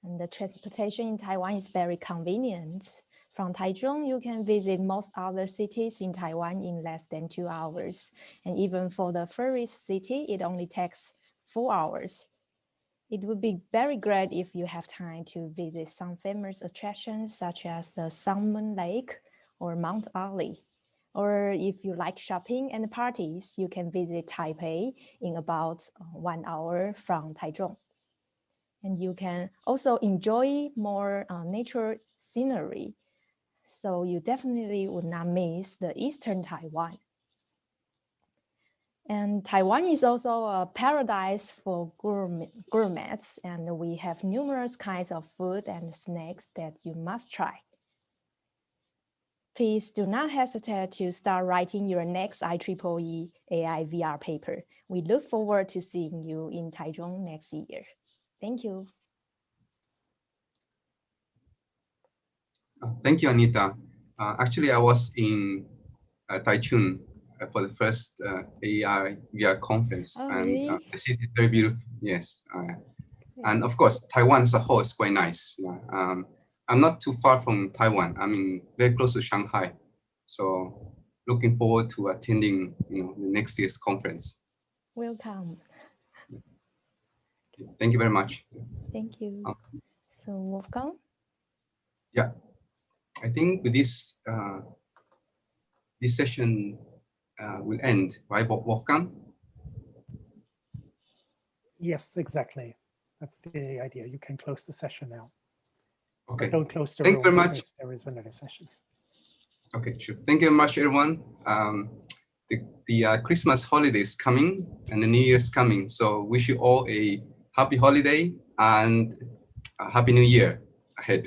and the transportation in Taiwan is very convenient. From Taichung, you can visit most other cities in Taiwan in less than 2 hours. And even for the furthest city, it only takes 4 hours. It would be very great if you have time to visit some famous attractions such as the Sun Moon Lake or Mount Ali. Or if you like shopping and parties, you can visit Taipei in about 1 hour from Taichung. And you can also enjoy more nature scenery. So you definitely would not miss the Eastern Taiwan. And Taiwan is also a paradise for gourmets, and we have numerous kinds of food and snacks that you must try. Please do not hesitate to start writing your next IEEE AIVR paper. We look forward to seeing you in Taichung next year. Thank you. Thank you, Anita. Actually, I was in Taichung for the first AIVR conference, Oh, and really? the city is very beautiful. Yes, and of course, Taiwan as a whole is quite nice. Yeah. I'm not too far from Taiwan. I'm very close to Shanghai, so looking forward to attending, the next year's conference. Welcome. Thank you very much. Thank you. So Wolfgang? Yeah, I think with this this session will end, right, Wolfgang? Yes, exactly. That's the idea. You can close the session now. Okay. But don't close the Thank room you very much. because there is another session. Okay, sure. Thank you very much, everyone. The Christmas holiday is coming and the New Year's coming. So wish you all a happy holiday and a happy New Year ahead.